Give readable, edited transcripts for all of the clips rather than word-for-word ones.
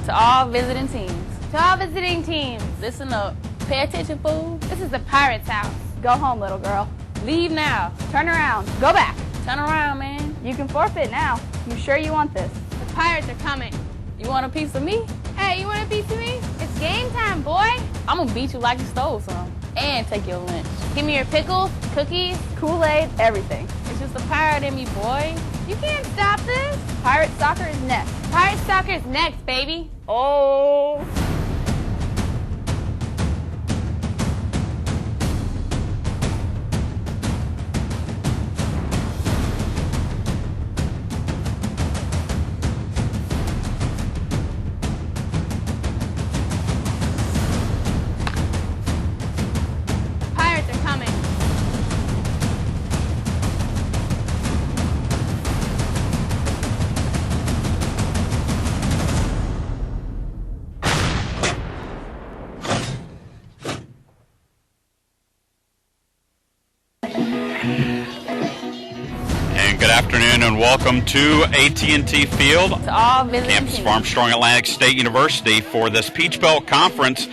To all visiting teams. To all visiting teams. Listen up. Pay attention, fool. This is the Pirates' house. Go home, little girl. Leave now. Turn around. Go back. Turn around, man. You can forfeit now. You sure you want this? The Pirates are coming. You want a piece of me? Hey, you want a piece of me? It's game time, boy. I'm gonna beat you like you stole some. And take your lunch. Give me your pickles, cookies, Kool-Aid, everything. It's just a pirate in me, boy. You can't stop this. Pirate soccer is next. Pirate soccer is next, baby. Oh. Pirates are coming. Good afternoon and welcome to AT&T Field, To all visiting campus teams. of Armstrong Atlantic State University for this Peach Belt Conference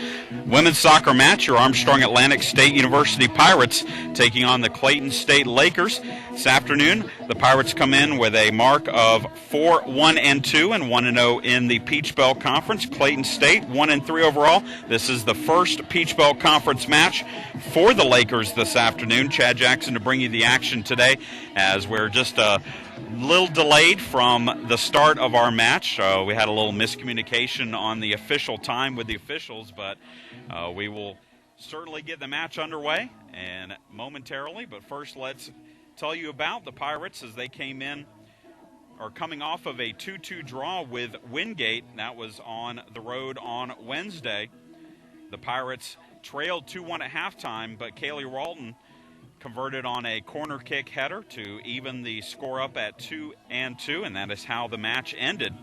women's soccer match. Your Armstrong Atlantic State University Pirates taking on the Clayton State Lakers. This afternoon, the Pirates come in with a mark of 4-1-2 and 1-0 in the Peach Belt Conference. Clayton State 1-3 overall. This is the first Peach Belt Conference match for the Lakers this afternoon. Chad Jackson to bring you the action today as we're just a little delayed from the start of our match. We had a little miscommunication on the official time with the officials, but we will certainly get the match underway and momentarily. But first, let's tell you about the Pirates as they came in, or coming off of a 2-2 draw with Wingate. That was on the road on Wednesday. The Pirates trailed 2-1 at halftime, but Kaylee Walton converted on a corner kick header to even the score up at 2-2, and that is how the match ended.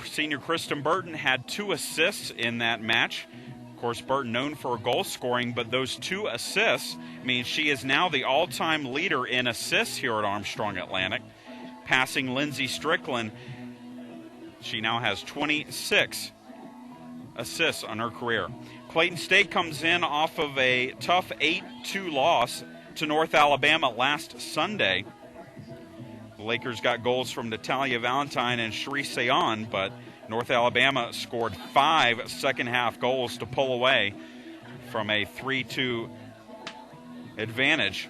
Senior Kristen Burton had 2 assists in that match. Of course, Burton known for her goal scoring, but those 2 assists mean she is now the all-time leader in assists here at Armstrong Atlantic, passing Lindsey Strickland. She now has 26 assists on her career. Clayton State comes in off of a tough 8-2 loss to North Alabama last Sunday. The Lakers got goals from Natalia Valentine and Sheree Sayon, but North Alabama scored 5 second-half goals to pull away from a 3-2 advantage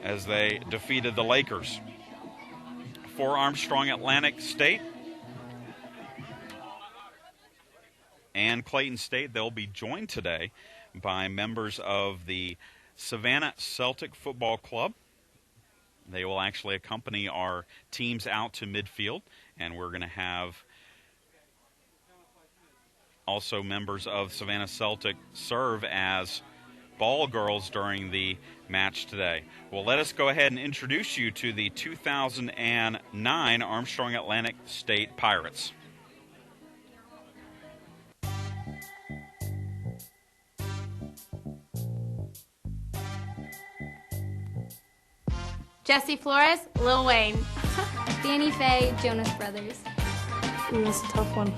as they defeated the Lakers. For Armstrong Atlantic State and Clayton State, they'll be joined today by members of the Savannah Celtic Football Club. They will actually accompany our teams out to midfield, and we're going to have also members of Savannah Celtic serve as ball girls during the match today. Well, let us go ahead and introduce you to the 2009 Armstrong Atlantic State Pirates. Jesse Flores, Lil Wayne. Danny Faye, Jonas Brothers. Ooh, that's a tough one.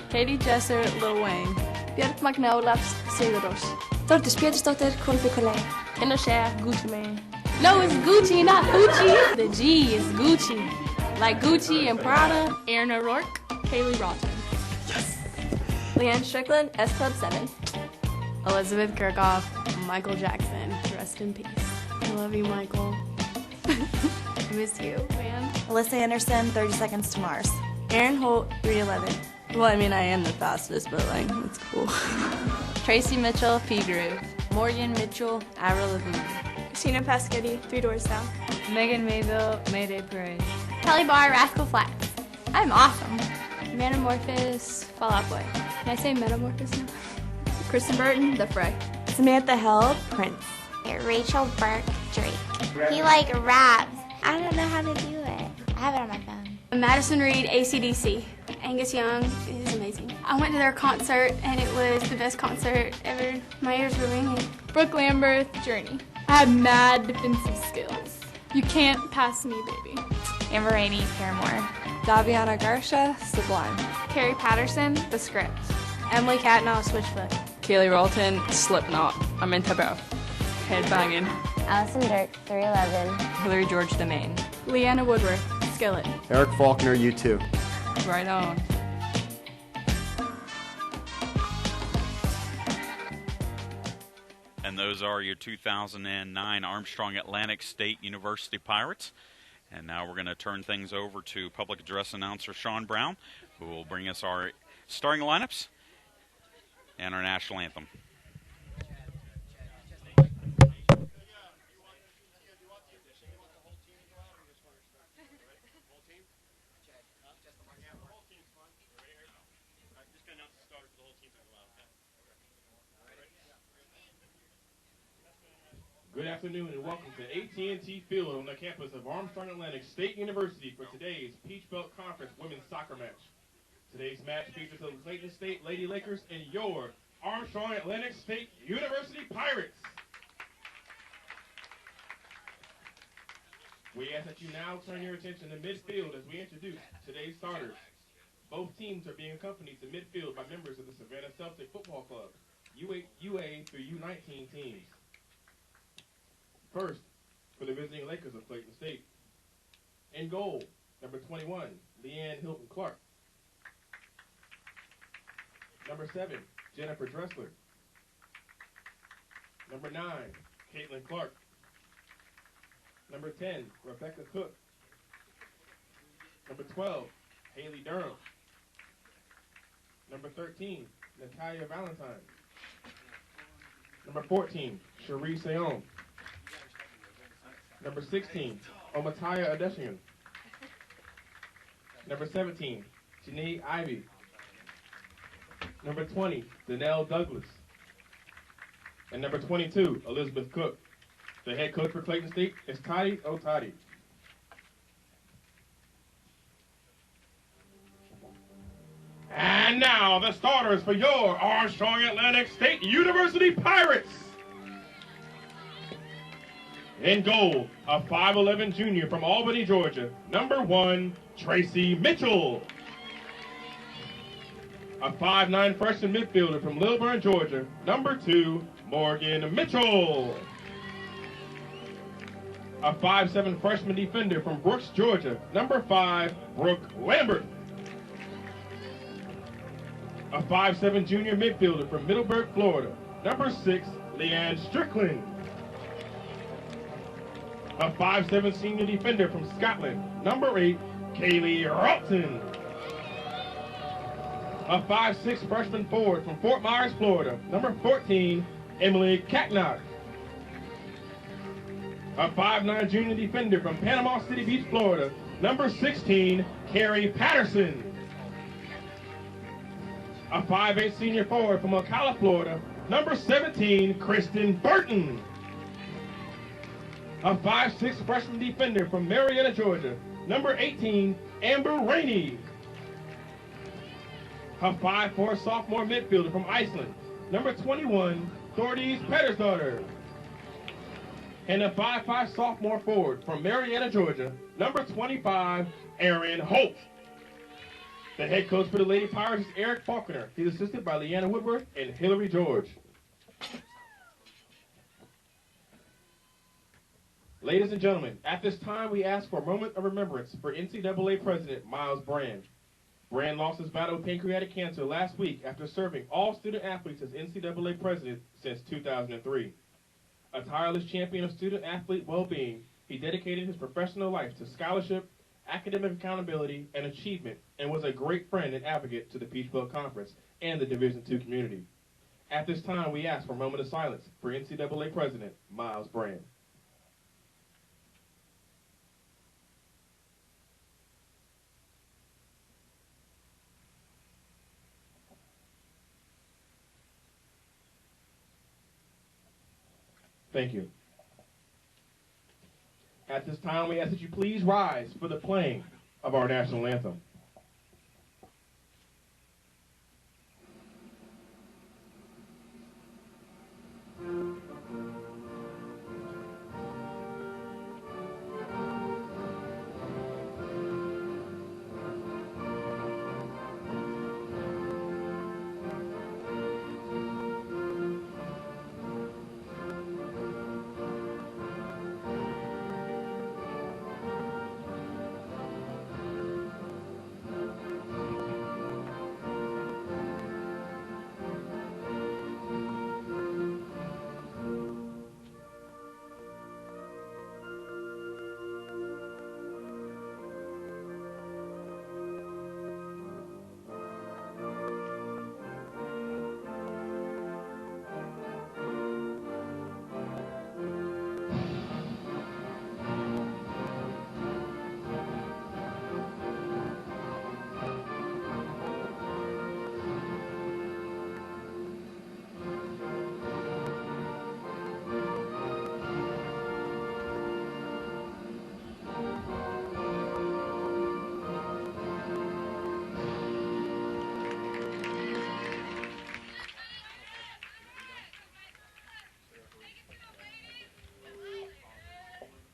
Katie Jesser, Lil Wayne. Björk Magnolafs, Sigurðs. Þórdís Pétursdóttir, Kolby Colley. Kendall Shaft, Gucci Man. No, it's Gucci, not Gucci. The G is Gucci. Like Gucci and Prada. Aaron O'Rourke, Kaylee Rawton. Yes! Leanne Strickland, S Club 7. Elizabeth Kirchhoff, Michael Jackson. Rest in peace. I love you, Michael. I miss you, man. Alyssa Anderson, 30 Seconds to Mars. Aaron Holt, 311. Well, I mean, I am the fastest, but, like, it's cool. Tracy Mitchell, P Groove. Morgan Mitchell, Avril Lavigne. Christina Pasquetti, 3 Doors Down. Megan Mayville, Mayday Parade. Kelly Barr, Rascal Flatts. I'm awesome. Metamorphosis, Fall Out Boy. Can I say Metamorphosis now? Kristen Burton, The Fray. Samantha Hill, Prince. Rachel Burke, Drake. He like raps. I don't know how to do it. I have it on my phone. Madison Reed, AC/DC. Angus Young is amazing. I went to their concert and it was the best concert ever. My ears were ringing. Brooke Lambert, Journey. I have mad defensive skills. You can't pass me, baby. Amber Rainey, Paramore. Daviana Garcia, Sublime. Carrie Patterson, The Script. Emily Catnall, Switchfoot. Kaylee Ralton, Slipknot. I'm in Tabo. Headbanging. Allison Dirk, 311. Hillary George Domain. Leanna Woodworth, Skillet. Eric Faulkner, U2. Right on. And those are your 2009 Armstrong Atlantic State University Pirates. And now we're going to turn things over to public address announcer Sean Brown, who will bring us our starting lineups and our national anthem. Good afternoon and welcome to AT&T Field on the campus of Armstrong Atlantic State University for today's Peach Belt Conference women's soccer match. Today's match features the Clayton State Lady Lakers and your Armstrong Atlantic State University Pirates. We ask that you now turn your attention to midfield as we introduce today's starters. Both teams are being accompanied to midfield by members of the Savannah Celtic Football Club, UA through U19 teams. First, for the visiting Lakers of Clayton State. In goal, number 21, Leanne Hilton Clark. Number 7, Jennifer Dressler. Number 9, Caitlin Clark. Number 10, Rebecca Cook. Number 12, Haley Durham. Number 13, Natalia Valentine. Number 14, Cherie Seon. Number 16, Omataya Adeshian. Number 17, Janae Ivy. Number 20, Danelle Douglas. And number 22, Elizabeth Cook. The head coach for Clayton State is Toddy Otadi. And now the starters for your Armstrong Atlantic State University Pirates. In goal, a 5'11 junior from Albany, Georgia, number 1, Tracy Mitchell. A 5'9 freshman midfielder from Lilburn, Georgia, number 2, Morgan Mitchell. A 5'7 freshman defender from Brooks, Georgia, number 5, Brooke Lambert. A 5'7 junior midfielder from Middleburg, Florida, number 6, Leanne Strickland. A 5'7 senior defender from Scotland, number 8, Kaylee Ralton. A 5'6 freshman forward from Fort Myers, Florida, number 14, Emily Catnall. A 5'9 junior defender from Panama City Beach, Florida, number 16, Carrie Patterson. A 5'8 senior forward from Ocala, Florida, number 17, Kristen Burton. A 5'6 freshman defender from Marietta, Georgia, number 18, Amber Rainey. A 5'4 sophomore midfielder from Iceland, number 21, Thordis Pedersdottir. And a 5'5 sophomore forward from Marietta, Georgia, number 25, Aaron Holt. The head coach for the Lady Pirates is Eric Faulkner. He's assisted by Leanna Woodworth and Hillary George. Ladies and gentlemen, at this time we ask for a moment of remembrance for NCAA President Miles Brand. Brand lost his battle with pancreatic cancer last week after serving all student athletes as NCAA President since 2003. A tireless champion of student athlete well-being, he dedicated his professional life to scholarship, academic accountability, and achievement, and was a great friend and advocate to the Peach Belt Conference and the Division II community. At this time, we ask for a moment of silence for NCAA President Miles Brand. Thank you. At this time, we ask that you please rise for the playing of our national anthem.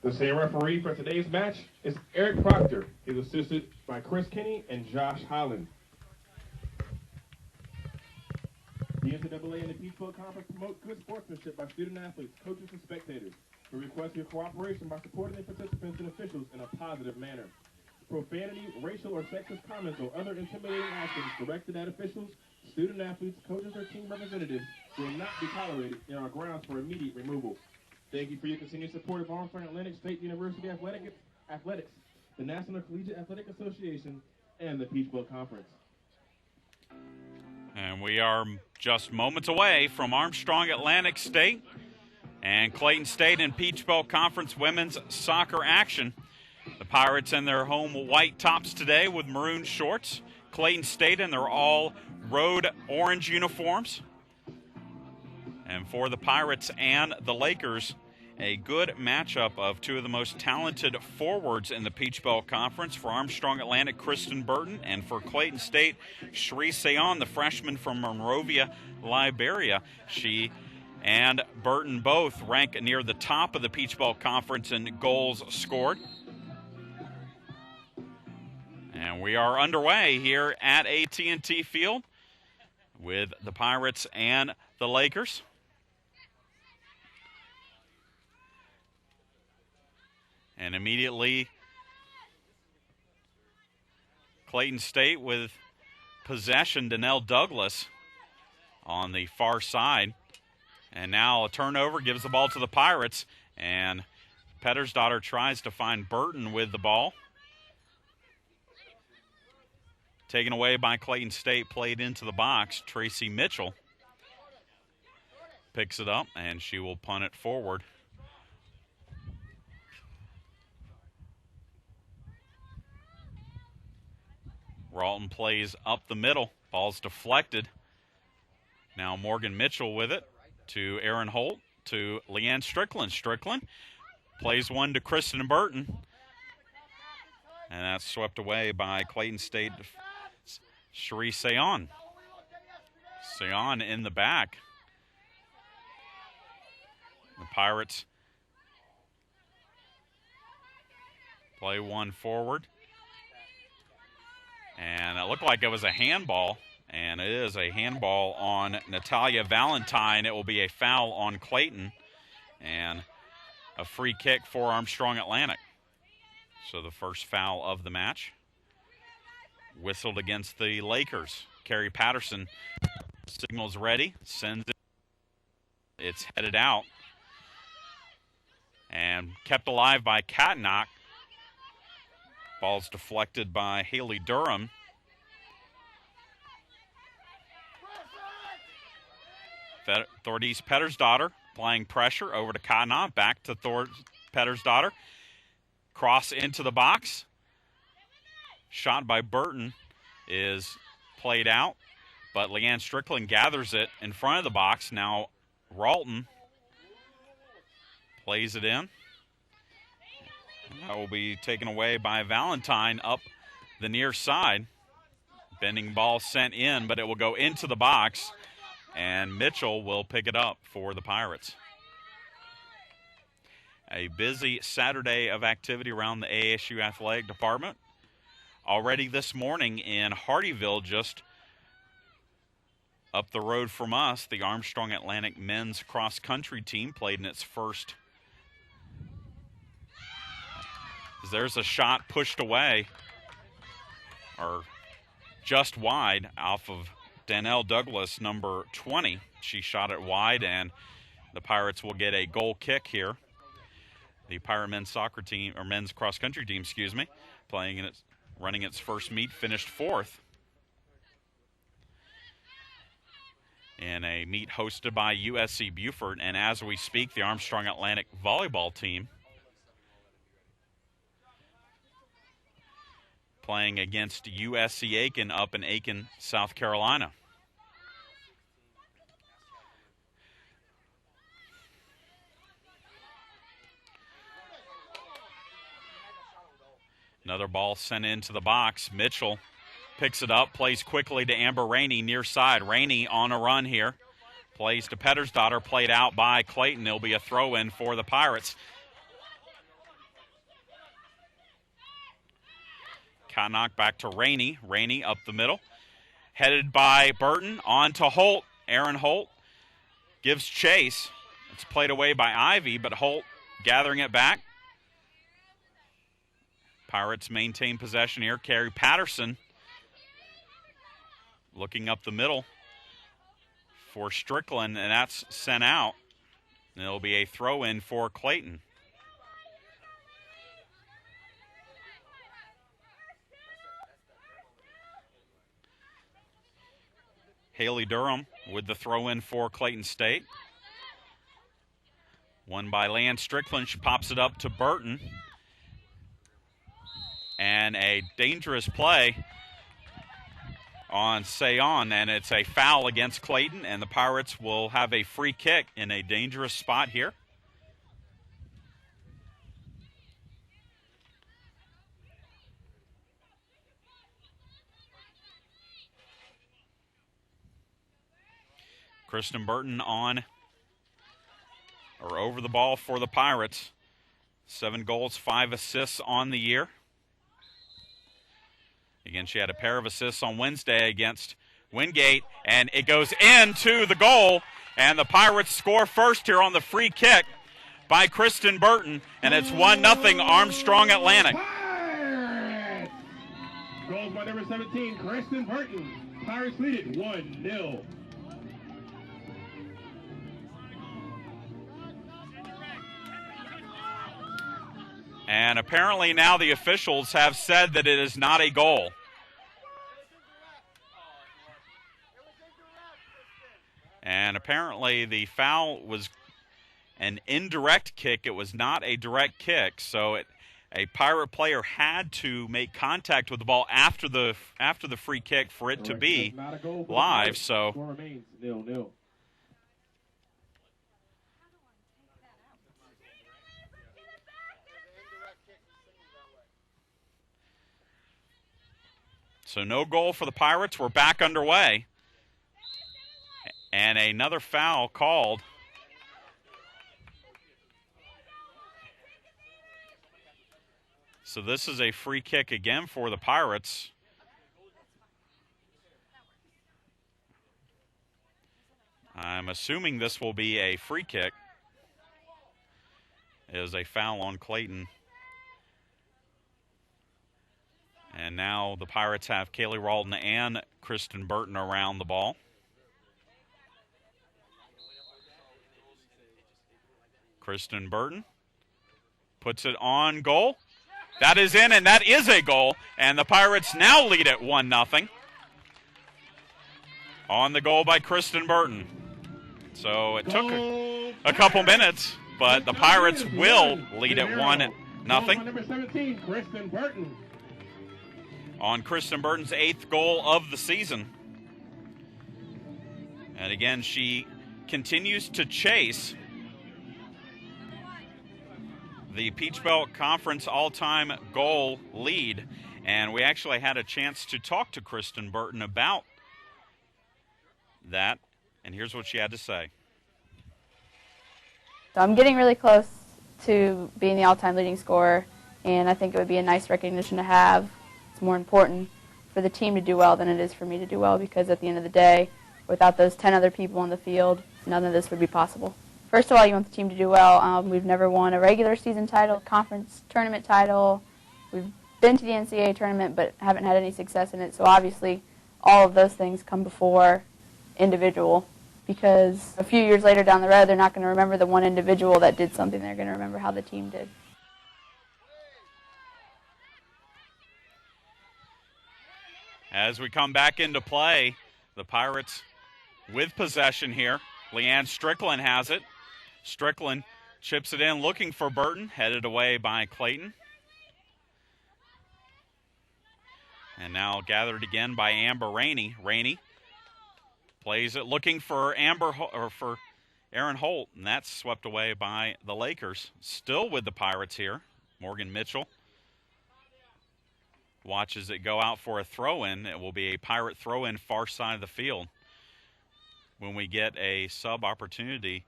The same referee for today's match is Eric Proctor. He's assisted by Chris Kinney and Josh Holland. The NCAA and the Peach Bowl Conference promote good sportsmanship by student athletes, coaches, and spectators. We request your cooperation by supporting the participants and officials in a positive manner. Profanity, racial or sexist comments, or other intimidating actions directed at officials, student athletes, coaches, or team representatives will not be tolerated and are grounds for immediate removal. Thank you for your continued support of Armstrong Atlantic State University Athletics, the National Collegiate Athletic Association, and the Peach Bowl Conference. And we are just moments away from Armstrong Atlantic State and Clayton State in Peach Bowl Conference women's soccer action. The Pirates in their home white tops today with maroon shorts. Clayton State in their all road orange uniforms. And for the Pirates and the Lakers, a good matchup of two of the most talented forwards in the Peach Bowl Conference. For Armstrong Atlantic, Kristen Burton, and for Clayton State, Sheree Sayon, the freshman from Monrovia, Liberia. She and Burton both rank near the top of the Peach Bowl Conference in goals scored. And we are underway here at AT&T Field with the Pirates and the Lakers. And immediately, Clayton State with possession, Danelle Douglas on the far side. And now a turnover gives the ball to the Pirates. And Pettersdottir tries to find Burton with the ball. Taken away by Clayton State, played into the box. Tracy Mitchell picks it up, and she will punt it forward. Ralton plays up the middle. Ball's deflected. Now Morgan Mitchell with it to Aaron Holt, to Leanne Strickland. Strickland plays one to Kristen Burton. And that's swept away by Clayton State. Sheree Sayon. Sayon in the back. The Pirates play one forward. And it looked like it was a handball, and it is a handball on Natalia Valentine. It will be a foul on Clayton and a free kick for Armstrong Atlantic. So the first foul of the match. Whistled against the Lakers. Carrie Patterson signals ready, sends it. It's headed out. And kept alive by Katnock. Ball's deflected by Haley Durham. Thordis Pettersdottir applying pressure over to Katnock. Back to Pettersdottir. Cross into the box. Shot by Burton is played out, but Leanne Strickland gathers it in front of the box. Now Ralton plays it in. That will be taken away by Valentine up the near side. Bending ball sent in, but it will go into the box, and Mitchell will pick it up for the Pirates. A busy Saturday of activity around the ASU athletic department. Already this morning in Hardyville, just up the road from us, the Armstrong Atlantic men's cross-country team played in its first. There's a shot pushed away, or just wide, off of Danelle Douglas, number 20. She shot it wide, and the Pirates will get a goal kick here. The Pirate men's soccer team, or men's cross-country team, excuse me, playing in its, running its first meet, finished fourth in a meet hosted by USC Beaufort. And as we speak, the Armstrong Atlantic volleyball team playing against USC Aiken up in Aiken, South Carolina. Another ball sent into the box. Mitchell picks it up, plays quickly to Amber Rainey near side. Rainey on a run here. Plays to Pettersdottir, played out by Clayton. It'll be a throw-in for the Pirates. Knock back to Rainey. Rainey up the middle. Headed by Burton. On to Holt. Aaron Holt gives chase. It's played away by Ivy, but Holt gathering it back. Pirates maintain possession here. Carey Patterson looking up the middle for Strickland, and that's sent out. And it'll be a throw-in for Clayton. Haley Durham with the throw-in for Clayton State. Won by Leanne Strickland. She pops it up to Burton. And a dangerous play on Sayon, and it's a foul against Clayton, and the Pirates will have a free kick in a dangerous spot here. Kristen Burton on or over the ball for the Pirates. 7 goals, 5 assists on the year. Again, she had a pair of assists on Wednesday against Wingate, and it goes into the goal, and the Pirates score first here on the free kick by Kristen Burton, and it's 1-0 Armstrong Atlantic. Pirates! Goals by number 17, Kristen Burton. Pirates lead it 1-0. And apparently now the officials have said that it is not a goal. And apparently the foul was an indirect kick. It was not a direct kick. So a Pirate player had to make contact with the ball after the free kick for it to be live. So Score remains 0-0. So no goal for the Pirates. We're back underway. And another foul called. So this is a free kick again for the Pirates. I'm assuming this will be a free kick. It is a foul on Clayton. And now the Pirates have Kaylee Ralton and Kristen Burton around the ball. Kristen Burton puts it on goal. That is in, and that is a goal. And the Pirates now lead at 1-0. On the goal by Kristen Burton. So it took a couple minutes, but the Pirates will lead at 1-0. Number 17, Kristen Burton. On Kristen Burton's 8th goal of the season. And again, she continues to chase the Peach Belt Conference all-time goal lead. And we actually had a chance to talk to Kristen Burton about that. And here's what she had to say. So I'm getting really close to being the all-time leading scorer, and I think it would be a nice recognition to have. It's more important for the team to do well than it is for me to do well, because at the end of the day, without those 10 other people on the field, none of this would be possible. First of all, you want the team to do well. We've never won a regular season title, conference tournament title. We've been to the NCAA tournament but haven't had any success in it. So obviously all of those things come before individual, because a few years later down the road, they're not going to remember the one individual that did something. They're going to remember how the team did. As we come back into play, the Pirates with possession here. Leanne Strickland has it. Strickland chips it in, looking for Burton, headed away by Clayton. And now gathered again by Amber Rainey. Rainey plays it, looking for for Aaron Holt, and that's swept away by the Lakers. Still with the Pirates here. Morgan Mitchell watches it go out for a throw-in. It will be a Pirate throw-in far side of the field. When we get a sub opportunity,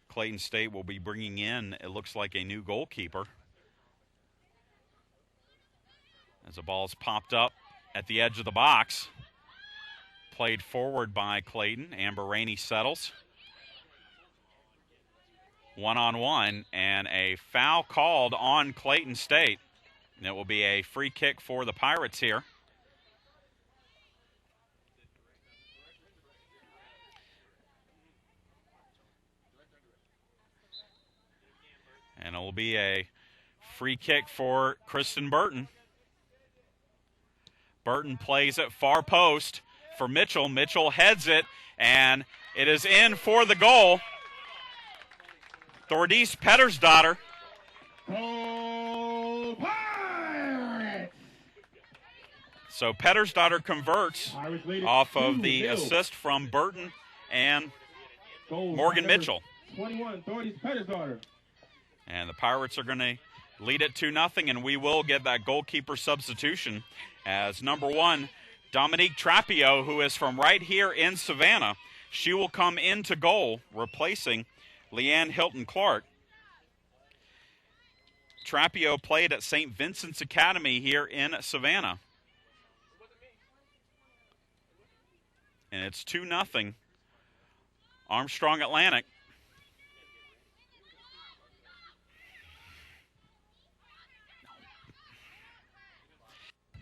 Clayton State will be bringing in, it looks like, a new goalkeeper. As the ball's popped up at the edge of the box. Played forward by Clayton. Amber Rainey settles. 1-on-1, and a foul called on Clayton State. And it will be a free kick for the Pirates here. And it will be a free kick for Kristen Burton. Burton plays it far post for Mitchell. Mitchell heads it, and it is in for the goal. Thordis Pettersdottir. Goal Pirates! So Pettersdottir converts off of the 2-0. assist from Burton and Goal Morgan number Mitchell. 21, Thordis Pettersdottir. And the Pirates are going to lead it 2-0, and we will get that goalkeeper substitution as number 1, Dominique Trapio, who is from right here in Savannah. She will come into goal, replacing Leanne Hilton-Clark. Trapio played at St. Vincent's Academy here in Savannah. And it's 2-0, Armstrong Atlantic.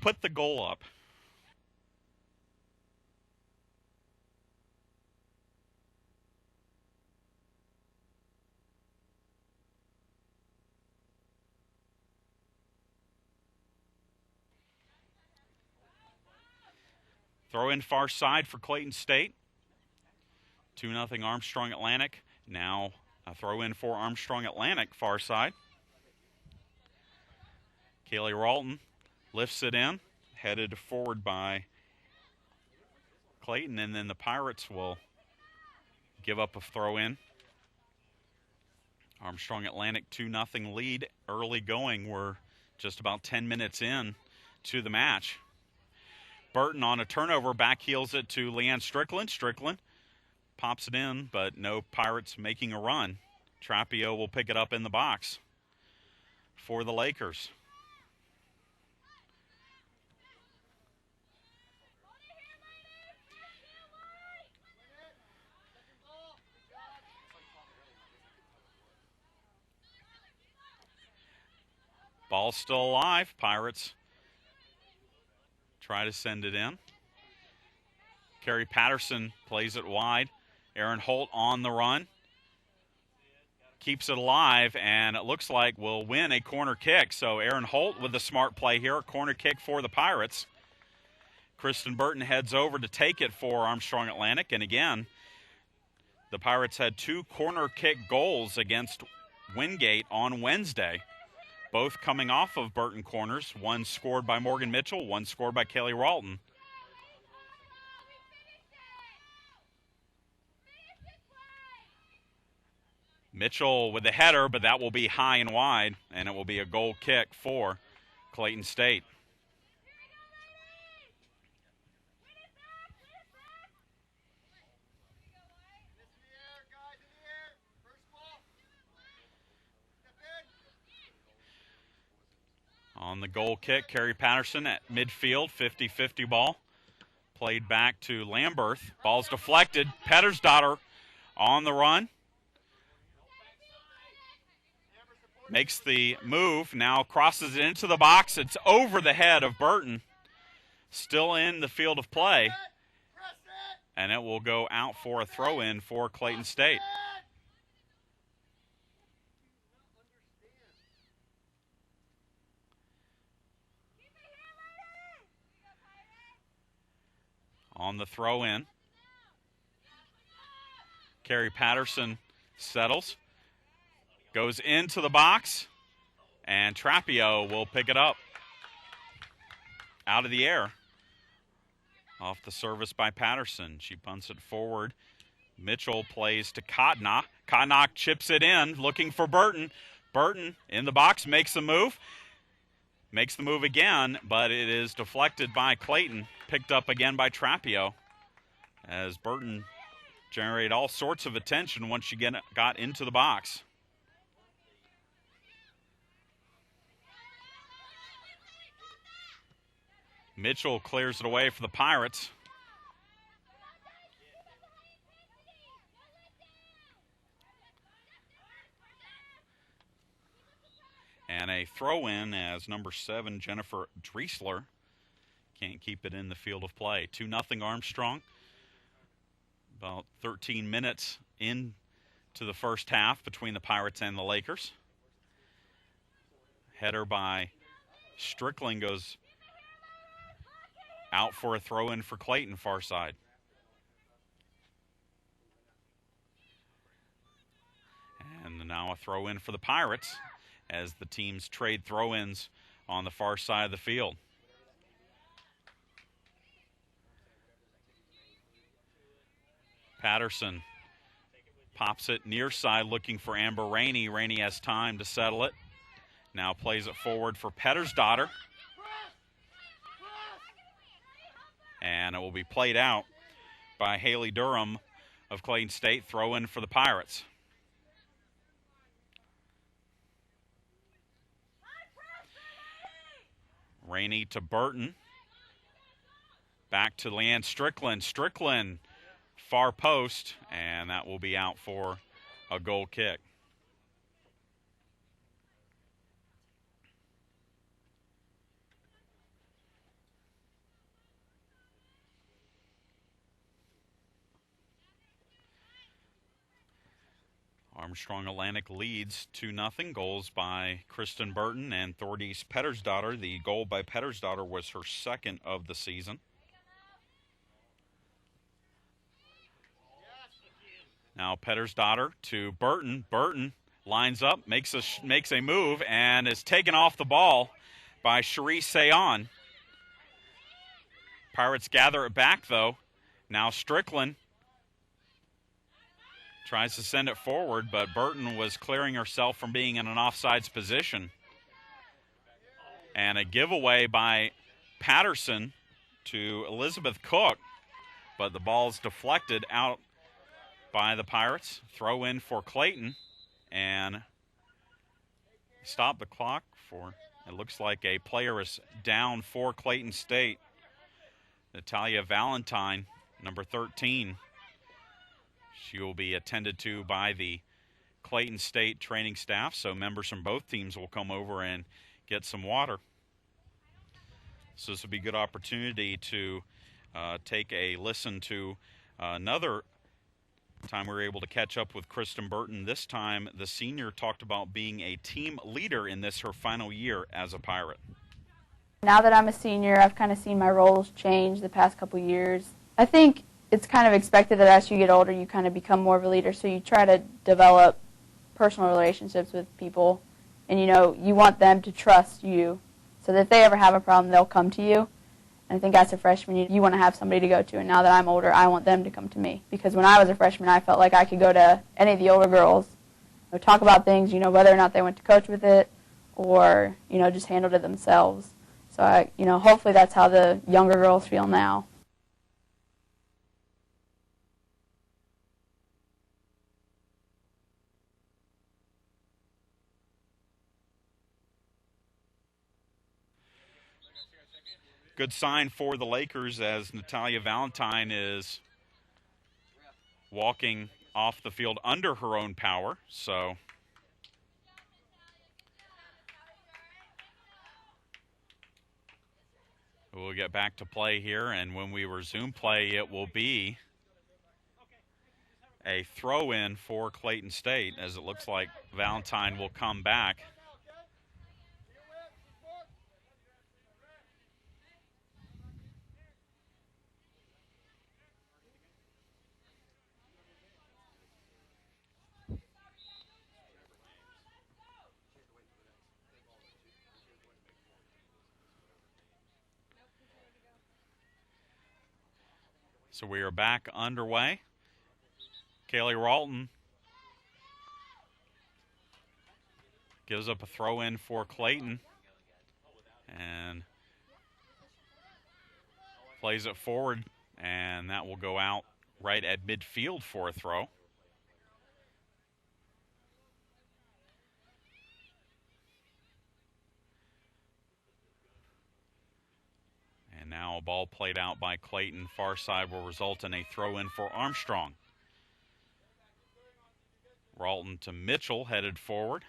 Put the goal up. Throw in far side for Clayton State. 2-0 Armstrong Atlantic. Now a throw in for Armstrong Atlantic far side. Kaylee Ralton lifts it in, headed forward by Clayton, and then the Pirates will give up a throw in. Armstrong Atlantic 2-0 lead early going. We're just about 10 minutes in to the match. Burton on a turnover backheels it to Leanne Strickland. Strickland pops it in, but no Pirates making a run. Trapio will pick it up in the box for the Lakers. Ball's still alive. Pirates try to send it in. Carrie Patterson plays it wide. Aaron Holt on the run. Keeps it alive, and it looks like we'll win a corner kick. So Aaron Holt with a smart play here. A corner kick for the Pirates. Kristen Burton heads over to take it for Armstrong Atlantic. And again, the Pirates had 2 corner kick goals against Wingate on Wednesday. Both coming off of Burton corners. One scored by Morgan Mitchell, one scored by Kaylee Ralton. Mitchell with the header, but that will be high and wide, and it will be a goal kick for Clayton State. On the goal kick, Carrie Patterson at midfield, 50-50 ball. Played back to Lamberth. Ball's deflected. Pettersdottir on the run. Makes the move, now crosses it into the box. It's over the head of Burton. Still in the field of play. And it will go out for a throw-in for Clayton State. On the throw-in, Carrie Patterson settles, goes into the box, and Trapio will pick it up out of the air. Off the service by Patterson. She punts it forward. Mitchell plays to Kotnock. Kotnock chips it in, looking for Burton. Burton in the box, makes the move. Makes the move again, but it is deflected by Clayton. Picked up again by Trapio, as Burton generated all sorts of attention once she got into the box. Mitchell clears it away for the Pirates. And a throw-in as number 7, Jennifer Driesler, can't keep it in the field of play. 2-0 Armstrong. About 13 minutes into the first half between the Pirates and the Lakers. Header by Strickland goes out for a throw-in for Clayton, far side. And now a throw-in for the Pirates as the teams trade throw-ins on the far side of the field. Patterson pops it near side looking for Amber Rainey. Rainey has time to settle it. Now plays it forward for Pettersdottir. And it will be played out by Haley Durham of Clayton State. Throw in for the Pirates. Rainey to Burton. Back to Leanne Strickland. Strickland, far post, and that will be out for a goal kick. Armstrong Atlantic leads 2-0. Goals by Kristen Burton and Thordis Pettersdottir. The goal by Pettersdottir was her second of the season. Now Pettersdottir to Burton. Burton lines up, makes a move, and is taken off the ball by Cherie Sayon. Pirates gather it back, though. Now Strickland tries to send it forward, but Burton was clearing herself from being in an offsides position. And a giveaway by Patterson to Elizabeth Cook, but the ball's deflected out by the Pirates. Throw in for Clayton, and stop the clock for, it looks like a player is down for Clayton State. Natalia Valentine, number 13. She will be attended to by the Clayton State training staff, so members from both teams will come over and get some water. So this will be a good opportunity to take a listen to another time we were able to catch up with Kristen Burton. This time, the senior talked about being a team leader in this, her final year as a Pirate. Now that I'm a senior, I've kind of seen my roles change the past couple years. I think it's kind of expected that as you get older, you kind of become more of a leader, so you try to develop personal relationships with people, and you want them to trust you, so that if they ever have a problem, they'll come to you. And I think as a freshman, you want to have somebody to go to, and now that I'm older, I want them to come to me, because when I was a freshman, I felt like I could go to any of the older girls, talk about things, whether or not they went to coach with it, or, just handled it themselves. So, hopefully that's how the younger girls feel now. Good sign for the Lakers as Natalia Valentine is walking off the field under her own power. So we'll get back to play here, and when we resume play, it will be a throw-in for Clayton State, as it looks like Valentine will come back. So we are back underway. Kaylee Ralton gives up a throw-in for Clayton and plays it forward, and that will go out right at midfield for a throw. And Now ball played out by Clayton. Far side will result in a throw-in for Armstrong. Ralton to Mitchell, headed forward.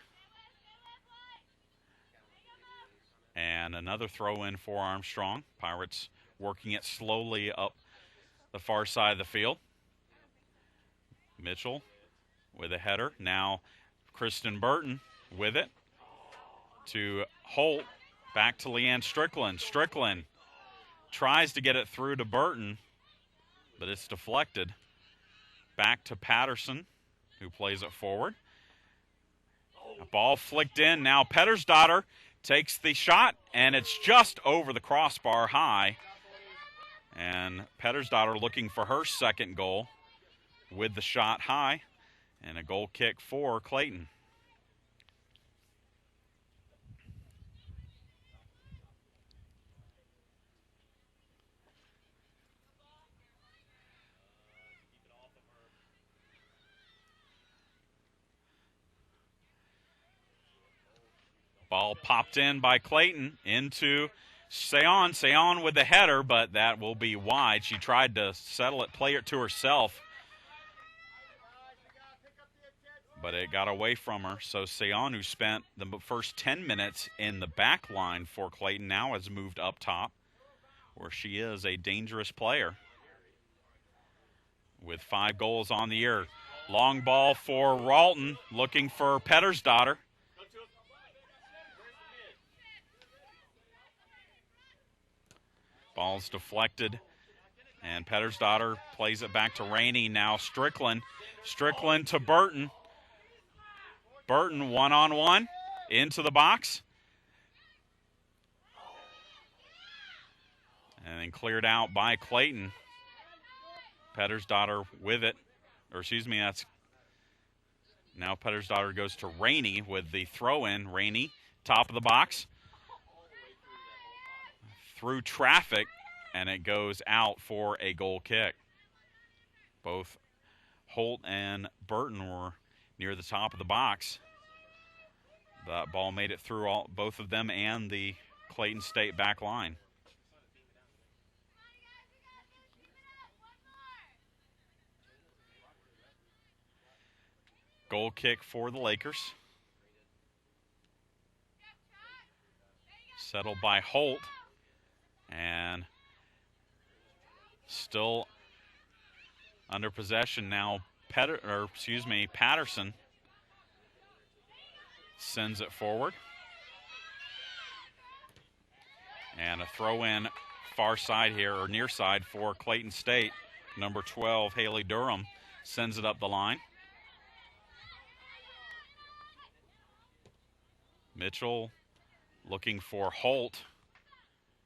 And another throw-in for Armstrong. Pirates working it slowly up the far side of the field. Mitchell with a header. Now Kristen Burton with it to Holt. Back to Leanne Strickland. Strickland tries to get it through to Burton, but it's deflected. Back to Patterson, who plays it forward. A ball flicked in. Now Pettersdottir takes the shot, and it's just over the crossbar high. And Pettersdottir looking for her second goal with the shot high, and a goal kick for Clayton. Ball popped in by Clayton into Seon. Seon with the header, but that will be wide. She tried to settle it, play it to herself, but it got away from her. So Seon, who spent the first 10 minutes in the back line for Clayton, now has moved up top, where she is a dangerous player with 5 goals on the year. Long ball for Ralton, looking for Pettersdottir. Ball's deflected, and Pettersdottir plays it back to Rainey. Now Strickland. Strickland to Burton. Burton one-on-one into the box. And then cleared out by Clayton. Pettersdottir with it. Or excuse me, that's now Pettersdottir goes to Rainey with the throw-in. Rainey, top of the box. Through traffic, and it goes out for a goal kick. Both Holt and Burton were near the top of the box. That ball made it through both of them and the Clayton State back line. Goal kick for the Lakers. Settled by Holt. And still under possession now. Patterson sends it forward. And a throw-in far side here, or near side, for Clayton State. Number 12, Haley Durham, sends it up the line. Mitchell looking for Holt.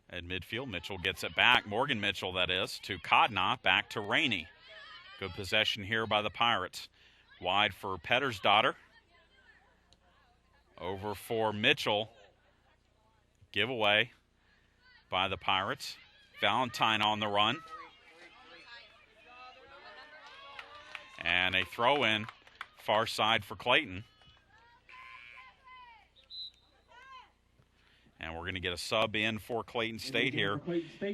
At midfield, Mitchell gets it back. Morgan Mitchell, that is, to Codna, back to Rainey. Good possession here by the Pirates. Wide for Pettersdottir. Over for Mitchell. Giveaway by the Pirates. Valentine on the run. And a throw-in far side for Clayton. And we're going to get a sub in for Clayton State here.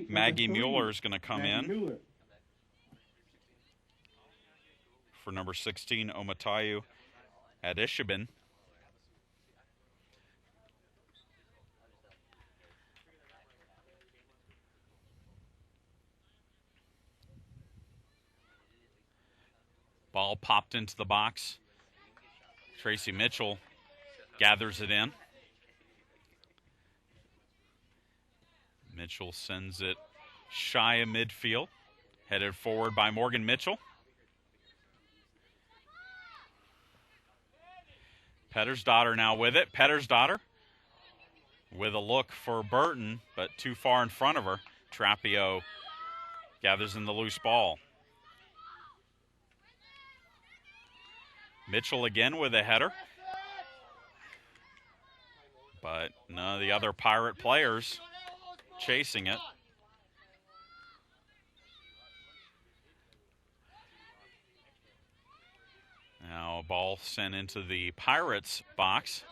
Maggie Mueller is going to come in for number 16, Omatayu Adishabin. Ball popped into the box. Tracy Mitchell gathers it in. Mitchell sends it shy of midfield. Headed forward by Morgan Mitchell. Pettersdottir now with it. Pettersdottir with a look for Burton, but too far in front of her. Trapio gathers in the loose ball. Mitchell again with a header. But none of the other Pirate players chasing it. Now a ball sent into the Pirates box.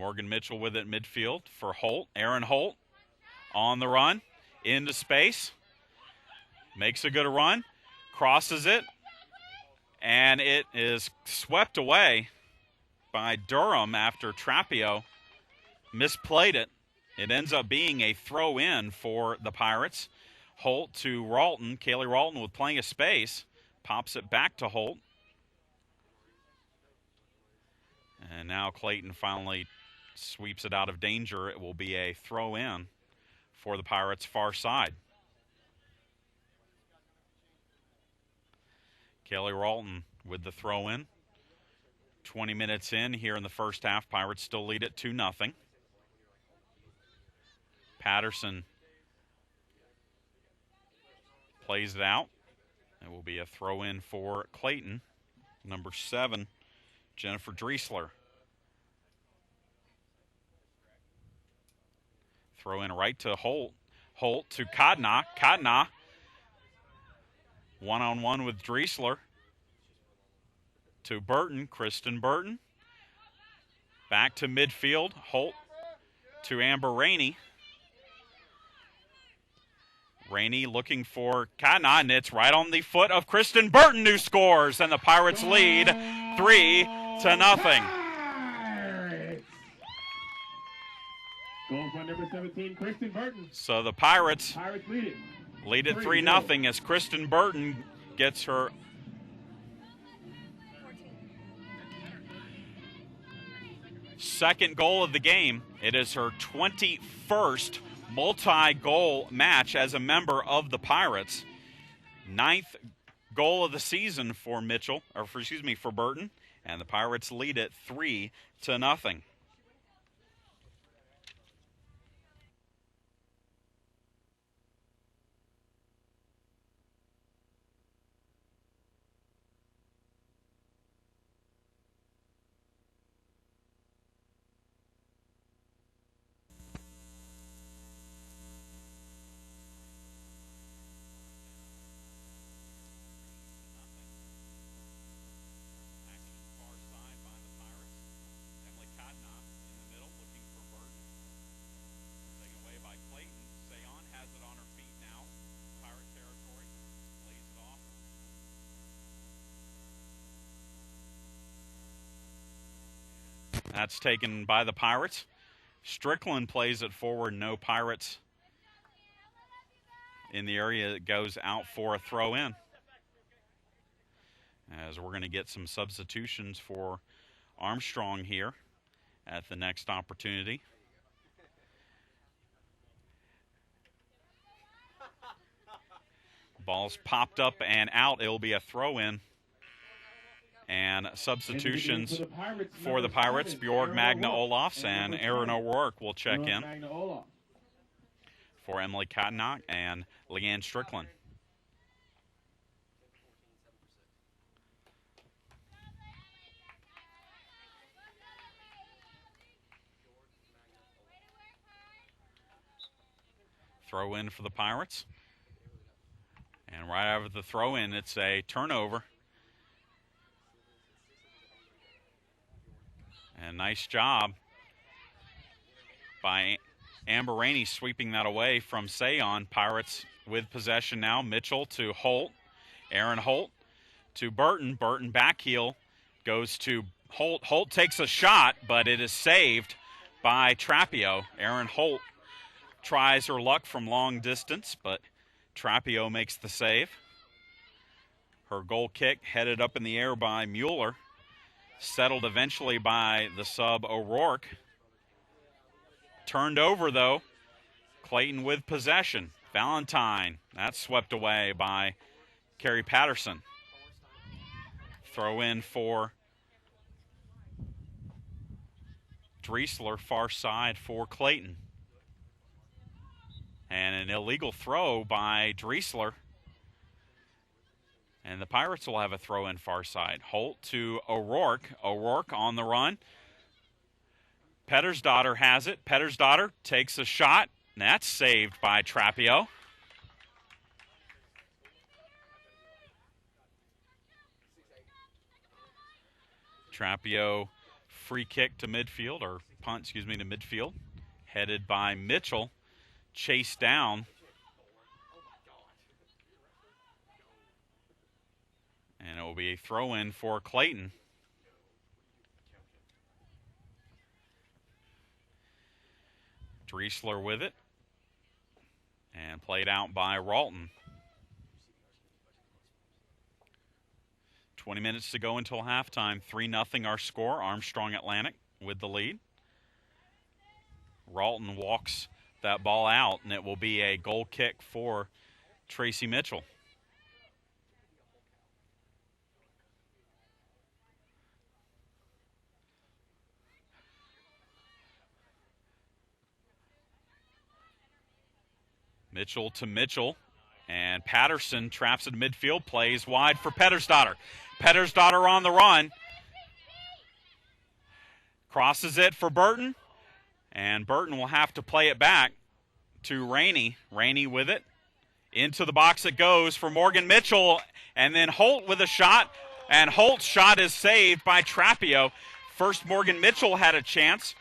Morgan Mitchell with it midfield for Holt. Aaron Holt on the run, into space, makes a good run, crosses it, and it is swept away by Durham after Trapio misplayed it. It ends up being a throw-in for the Pirates. Holt to Ralton. Kaylee Ralton with plenty of space. Pops it back to Holt. And now Clayton finally sweeps it out of danger. It will be a throw-in for the Pirates' far side. Kaylee Ralton with the throw-in. 20 minutes in here in the first half. Pirates still lead it 2-0. Patterson plays it out. It will be a throw-in for Clayton. Number 7, Jennifer Driesler. Throw in right to Holt. Holt to Kadna. Kadna one-on-one with Driesler. To Burton. Kristen Burton. Back to midfield. Holt to Amber Rainey. Rainey looking for Kadna, and it's right on the foot of Kristen Burton who scores, and the Pirates lead 3-0. Goal by number 17, Kristen Burton. So the Pirates lead it 3-0 as Kristen Burton gets her second goal of the game. It is her 21st multi-goal match as a member of the Pirates. 9th goal of the season for for Burton, and the Pirates lead it 3-0. That's taken by the Pirates. Strickland plays it forward. No Pirates in the area. It goes out for a throw-in. As we're going to get some substitutions for Armstrong here at the next opportunity. Ball's popped up and out. It'll be a throw-in. And substitutions for the Pirates, Bjorg Magna Olofs and Aaron O'Rourke will check in for Emily Kadnock and Leanne Strickland. Throw in for the Pirates. And right after the throw in, it's a turnover. And nice job by Amber Rainey sweeping that away from Sayon. Pirates with possession now. Mitchell to Holt. Aaron Holt to Burton. Burton back heel goes to Holt. Holt takes a shot, but it is saved by Trapio. Aaron Holt tries her luck from long distance, but Trapio makes the save. Her goal kick headed up in the air by Mueller. Settled eventually by the sub O'Rourke. Turned over, though. Clayton with possession. Valentine. That's swept away by Carrie Patterson. Throw in for Driesler, far side for Clayton. And an illegal throw by Driesler. And the Pirates will have a throw in far side. Holt to O'Rourke. O'Rourke on the run. Pettersdottir has it. Pettersdottir takes a shot. And that's saved by Trapio. Trapio free kick to midfield, or punt, to midfield, headed by Mitchell, chased down. And it will be a throw-in for Clayton. Driesler with it. And played out by Ralton. 20 minutes to go until halftime. 3-0 our score. Armstrong Atlantic with the lead. Ralton walks that ball out, and it will be a goal kick for Tracy Mitchell. Mitchell to Mitchell, and Patterson traps it in midfield, plays wide for Pettersdotter. Pettersdotter on the run. Crosses it for Burton, and Burton will have to play it back to Rainey. Rainey with it. Into the box it goes for Morgan Mitchell, and then Holt with a shot, and Holt's shot is saved by Trapio. First, Morgan Mitchell had a chance.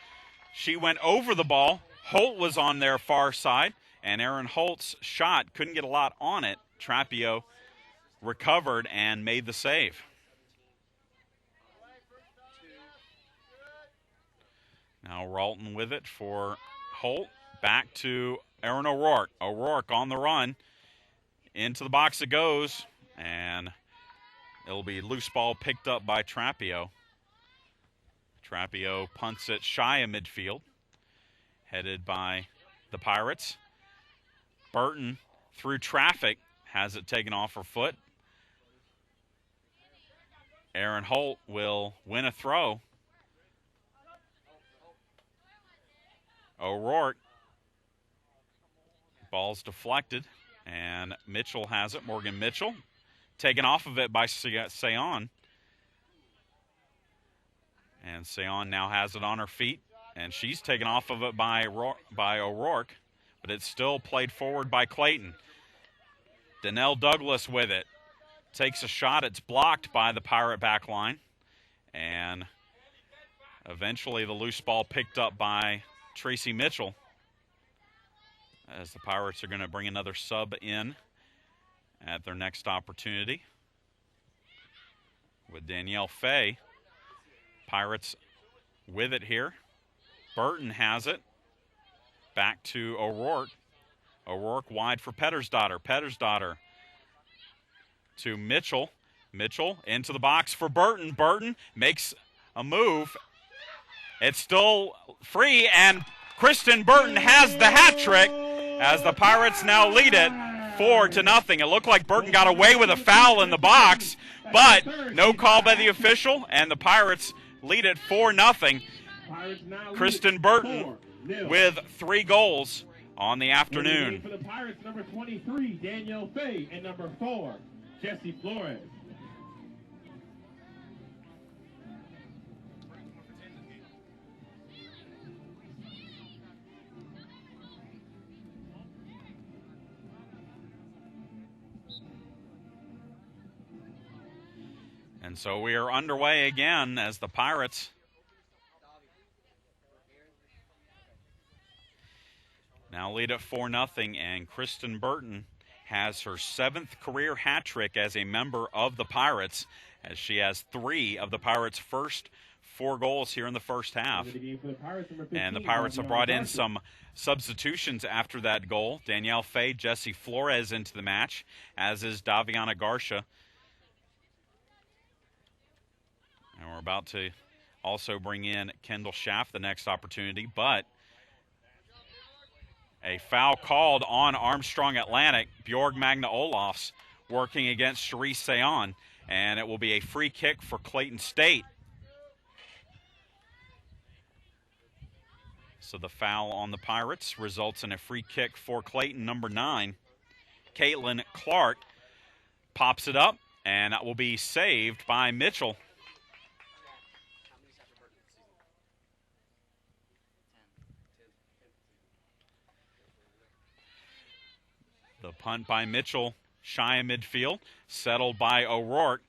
She went over the ball. Holt was on their far side. And Aaron Holt's shot couldn't get a lot on it. Trapio recovered and made the save. Now Ralton with it for Holt. Back to Aaron O'Rourke. O'Rourke on the run. Into the box it goes. And it'll be loose ball picked up by Trapio. Trapio punts it shy of midfield. Headed by the Pirates. Burton, through traffic, has it taken off her foot. Aaron Holt will win a throw. O'Rourke, ball's deflected, and Mitchell has it. Morgan Mitchell, taken off of it by Sayon. And Sayon now has it on her feet, and she's taken off of it by O'Rourke. But it's still played forward by Clayton. Danelle Douglas with it. Takes a shot. It's blocked by the Pirate back line. And eventually the loose ball picked up by Tracy Mitchell. As the Pirates are going to bring another sub in at their next opportunity. With Danielle Fay. Pirates with it here. Burton has it. Back to O'Rourke. O'Rourke wide for Pettersdotter. Pettersdotter to Mitchell. Mitchell into the box for Burton. Burton makes a move. It's still free, and Kristen Burton has the hat trick as the Pirates now lead it 4-0. It looked like Burton got away with a foul in the box, but no call by the official, and the Pirates lead it 4-0. Kristen Burton with 3 goals on the afternoon. For the Pirates, number 23, Danielle Fay, and number 4, Jessie Flores. And so we are underway again as the Pirates now lead at 4-0, and Kristen Burton has her 7th career hat trick as a member of the Pirates, as she has 3 of the Pirates' first 4 goals here in the first half. And the Pirates have brought in some substitutions after that goal. Danielle Fay, Jessie Flores into the match, as is Daviana Garcia. And we're about to also bring in Kendall Schaff the next opportunity, but a foul called on Armstrong Atlantic. Bjorg Magna Olofs working against Cherise Sayon, and it will be a free kick for Clayton State. So the foul on the Pirates results in a free kick for Clayton, number 9. Caitlin Clark pops it up, and that will be saved by Mitchell. The punt by Mitchell, shy of midfield, settled by O'Rourke.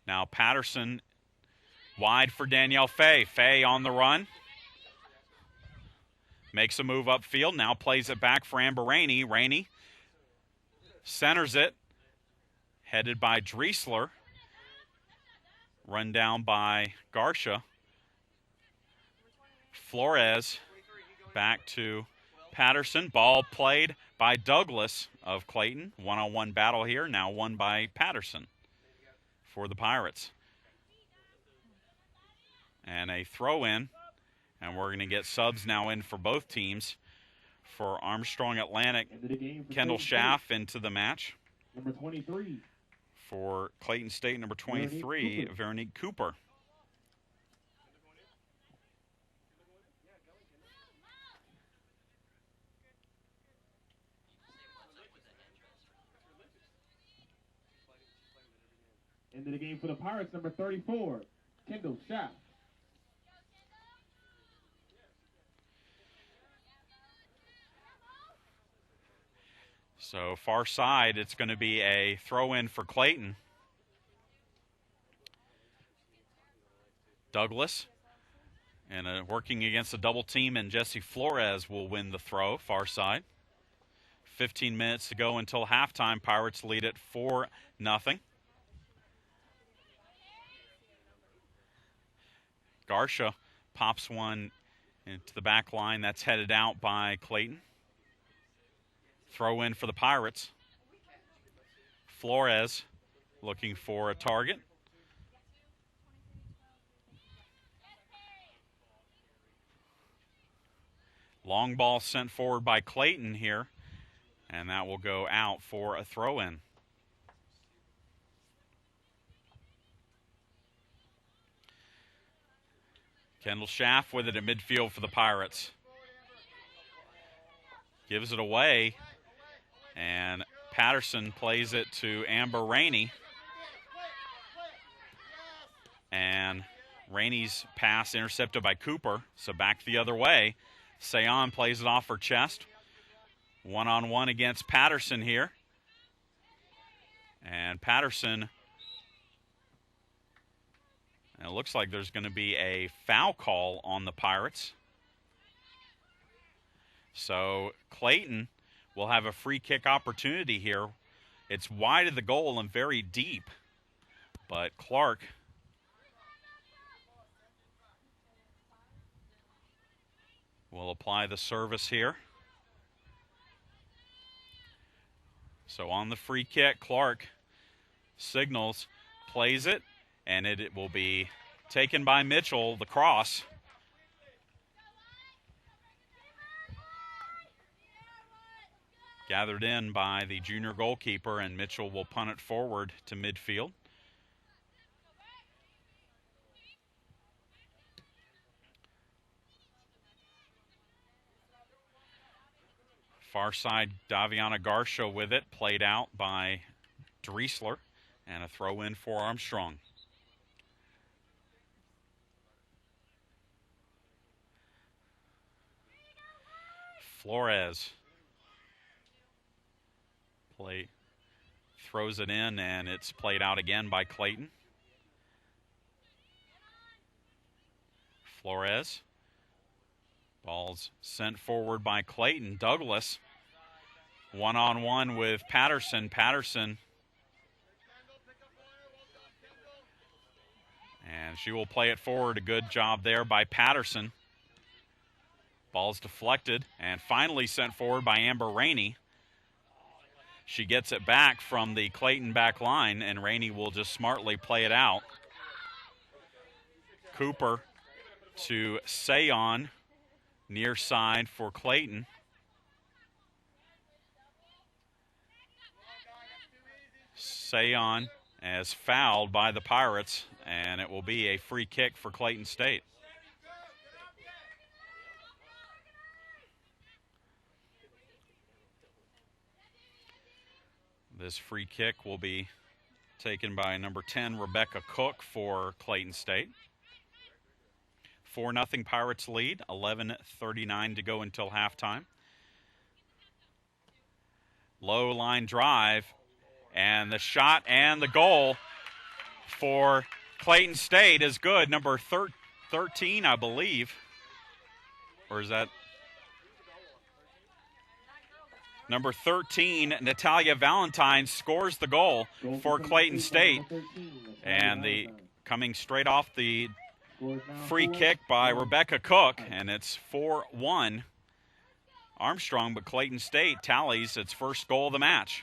Now Patterson Wide for Danielle Fay. Fay on the run. Makes a move upfield. Now plays it back for Amber Rainey. Rainey centers it. Headed by Driesler. Run down by Garcia. Flores back to Patterson. Ball played by Douglas of Clayton. One-on-one battle here. Now won by Patterson for the Pirates. And a throw in. And we're going to get subs now in for both teams. For Armstrong Atlantic, Kendall Schaff into the match. Number 23. For Clayton State, number 23, Veronique Cooper. Into the game for the Pirates, number 34, Kendall Schaff. So far side, it's going to be a throw-in for Clayton. Douglas, and working against a double team, and Jesse Flores will win the throw, far side. 15 minutes to go until halftime. Pirates lead it 4-0. Garcia pops one into the back line. That's headed out by Clayton. Throw in for the Pirates. Flores looking for a target. Long ball sent forward by Clayton here, and that will go out for a throw in. Kendall Schaff with it at midfield for the Pirates. Gives it away. And Patterson plays it to Amber Rainey. And Rainey's pass intercepted by Cooper. So back the other way. Sayon plays it off her chest. One-on-one against Patterson here. And Patterson, and it looks like there's going to be a foul call on the Pirates. So Clayton will have a free kick opportunity here. It's wide of the goal and very deep. But Clark will apply the service here. So on the free kick, Clark signals, plays it, and it will be taken by Mitchell, the cross. Gathered in by the junior goalkeeper, and Mitchell will punt it forward to midfield. Far side, Daviana Garcia with it, played out by Driesler, and a throw in for Armstrong. Flores throws it in, and it's played out again by Clayton. Flores. Ball's sent forward by Clayton. Douglas, one-on-one with Patterson. Patterson. And she will play it forward. A good job there by Patterson. Ball's deflected and finally sent forward by Amber Rainey. She gets it back from the Clayton back line, and Rainey will just smartly play it out. Cooper to Sayon, near side for Clayton. Sayon as fouled by the Pirates, and it will be a free kick for Clayton State. This free kick will be taken by number 10, Rebecca Cook, for Clayton State. 4-0 Pirates lead, 11:39 to go until halftime. Low line drive, and the shot and the goal for Clayton State is good. Number 13, I believe. Or is that? Number 13, Natalia Valentine, scores the goal for Clayton State. And coming straight off the free kick by Rebecca Cook, and it's 4-1 Armstrong, but Clayton State tallies its first goal of the match.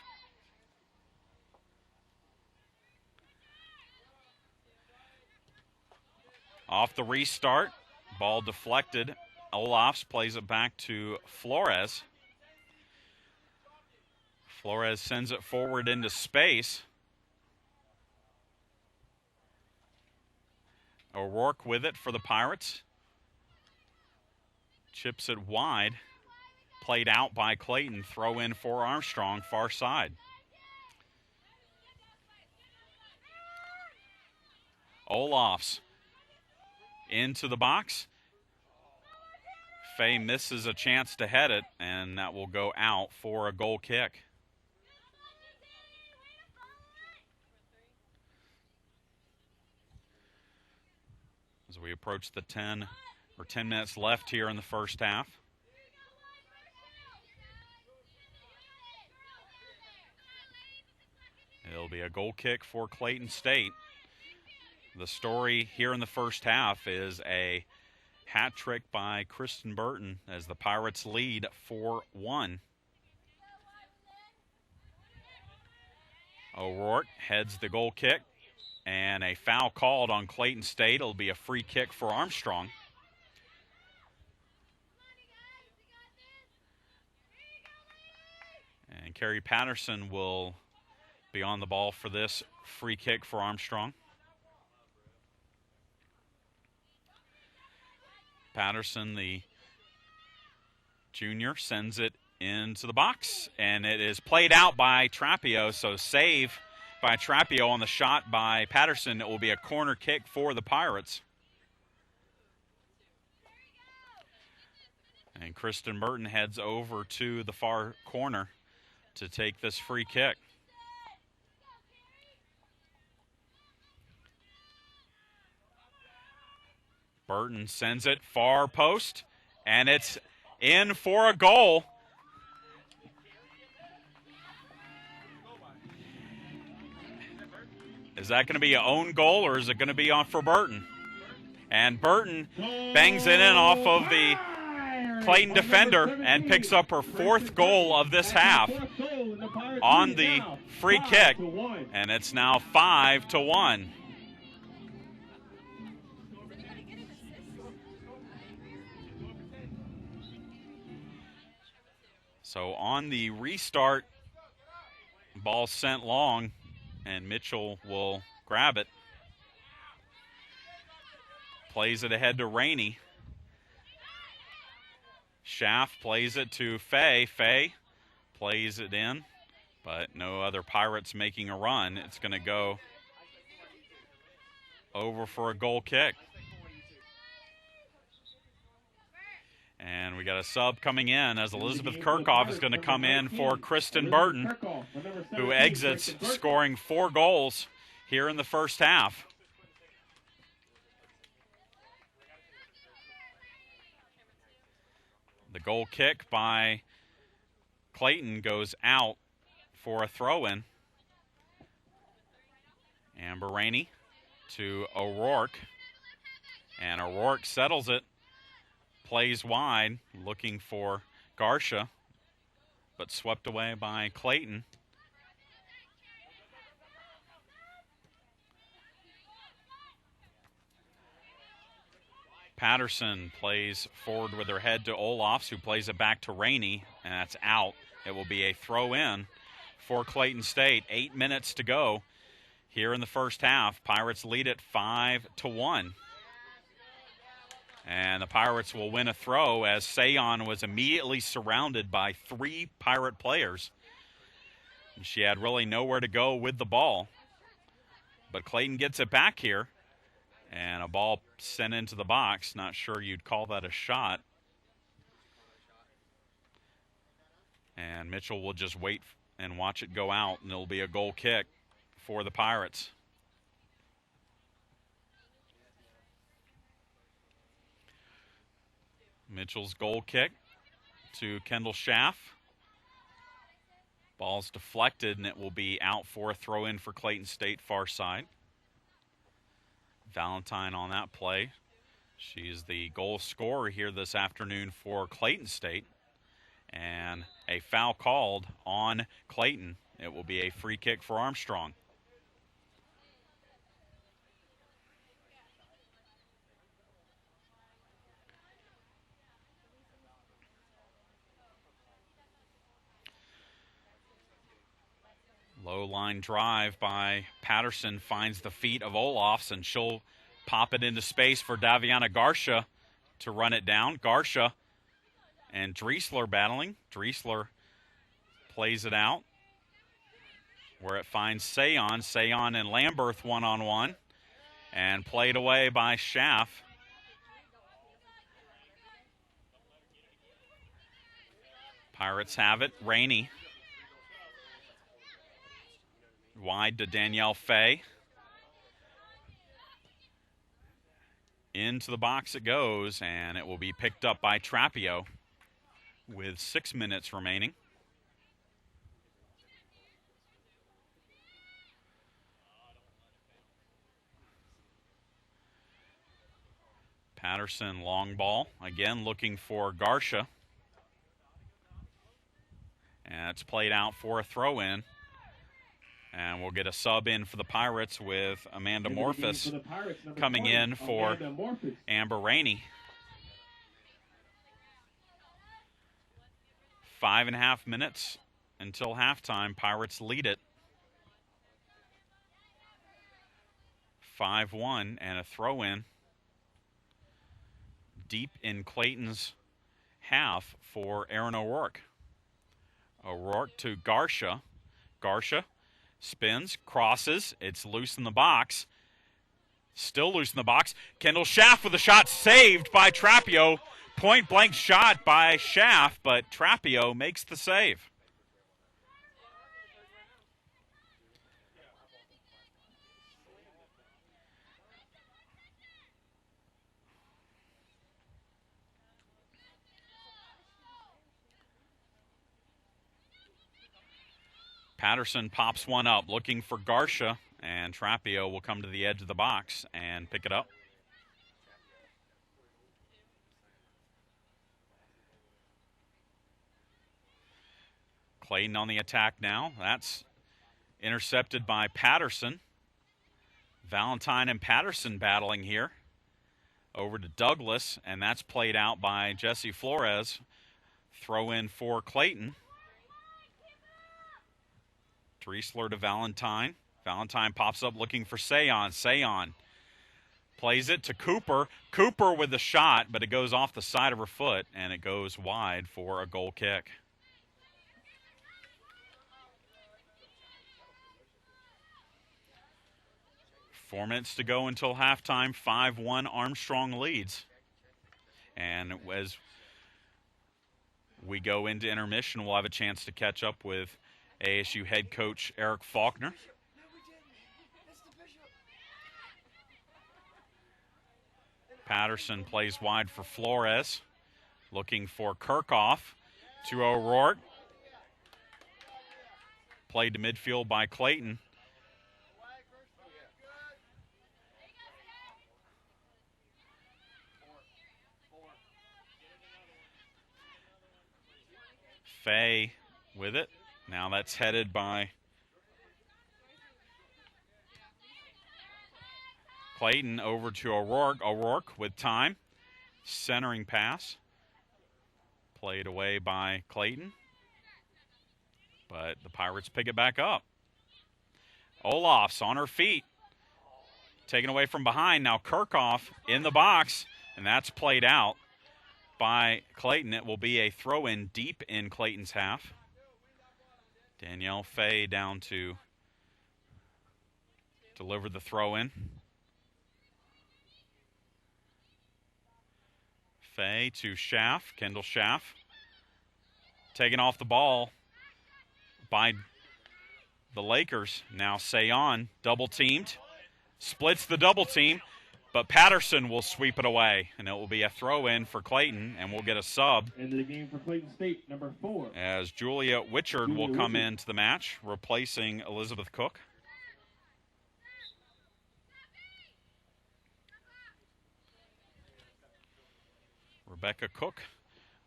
Off the restart, ball deflected. Olafs plays it back to Flores. Flores sends it forward into space. O'Rourke with it for the Pirates. Chips it wide. Played out by Clayton. Throw in for Armstrong, far side. Olafs into the box. Faye misses a chance to head it, and that will go out for a goal kick. As we approach the 10 minutes left here in the first half. It'll be a goal kick for Clayton State. The story here in the first half is a hat trick by Kristen Burton as the Pirates lead 4-1. O'Rourke heads the goal kick, and a foul called on Clayton State. It'll be a free kick for Armstrong. And Carrie Patterson will be on the ball for this free kick for Armstrong. Patterson, the junior, sends it into the box, and it is played out by Trapio, so save by Trapio on the shot by Patterson. It will be a corner kick for the Pirates. And Kristen Burton heads over to the far corner to take this free kick. Burton sends it far post, and it's in for a goal. Is that going to be an own goal, or is it going to be on for Burton? And Burton bangs it in off of the Clayton defender and picks up her fourth goal of this half on the free kick, and it's now 5-1. So on the restart, ball sent long, and Mitchell will grab it. Plays it ahead to Rainey. Schaff plays it to Faye. Faye plays it in, but no other Pirates making a run. It's going to go over for a goal kick. And we got a sub coming in as Elizabeth Kirchhoff is going to come in for Kristen Burton, who exits scoring 4 goals here in the first half. The goal kick by Clayton goes out for a throw-in. Amber Rainey to O'Rourke, and O'Rourke settles it. Plays wide, looking for Garcia, but swept away by Clayton. Patterson plays forward with her head to Olafs, who plays it back to Rainey, and that's out. It will be a throw-in for Clayton State. 8 minutes to go here in the first half. Pirates lead it 5-1. And the Pirates will win a throw as Sayon was immediately surrounded by 3 Pirate players. And she had really nowhere to go with the ball. But Clayton gets it back here. And a ball sent into the box. Not sure you'd call that a shot. And Mitchell will just wait and watch it go out, and it'll be a goal kick for the Pirates. Mitchell's goal kick to Kendall Schaff. Ball's deflected, and it will be out for a throw-in for Clayton State, far side. Valentine on that play. She's the goal scorer here this afternoon for Clayton State. And a foul called on Clayton. It will be a free kick for Armstrong. Low line drive by Patterson finds the feet of Olofs, and she'll pop it into space for Daviana Garcia to run it down. Garcia and Driesler battling. Driesler plays it out where it finds Sayon. Sayon and Lamberth one-on-one, and played away by Schaff. Pirates have it. Rainey. Wide to Danielle Fay. Into the box it goes, and it will be picked up by Trapio with 6 minutes remaining. Patterson long ball, again looking for Garcia. And it's played out for a throw-in. And we'll get a sub in for the Pirates with Amanda Morphus coming in for Amber Rainey. 5.5 minutes until halftime. Pirates lead it 5-1, and a throw-in deep in Clayton's half for Aaron O'Rourke. O'Rourke to Garcia. Garcia spins, crosses, it's loose in the box. Still loose in the box. Kendall Schaff with a shot saved by Trapio. Point-blank shot by Schaff, but Trapio makes the save. Patterson pops one up, looking for Garcia, and Trapio will come to the edge of the box and pick it up. Clayton on the attack now. That's intercepted by Patterson. Valentine and Patterson battling here. Over to Douglas, and that's played out by Jesse Flores. Throw in for Clayton. Driesler to Valentine. Valentine pops up looking for Sayon. Sayon plays it to Cooper. Cooper with the shot, but it goes off the side of her foot, and it goes wide for a goal kick. Four minutes to go until halftime. 5-1 Armstrong leads. And as we go into intermission, we'll have a chance to catch up with ASU head coach Eric Faulkner. Patterson plays wide for Flores, looking for Kirchhoff to O'Rourke. Played to midfield by Clayton. Fay with it. Now that's headed by Clayton over to O'Rourke. O'Rourke with time. Centering pass. Played away by Clayton. But the Pirates pick it back up. Olofs on her feet. Taken away from behind. Now Kirchhoff in the box. And that's played out by Clayton. It will be a throw-in deep in Clayton's half. Danielle Fay down to deliver the throw-in. Fay to Schaff, Kendall Schaff. Taken off the ball by the Lakers. Now Sayon double-teamed. Splits the double team. but Patterson will sweep it away, and it will be a throw-in for Clayton, and we'll get a sub. End of the game for Clayton State, number 4. As Julia Witchard will come into the match, replacing Elizabeth Cook. Rebecca Cook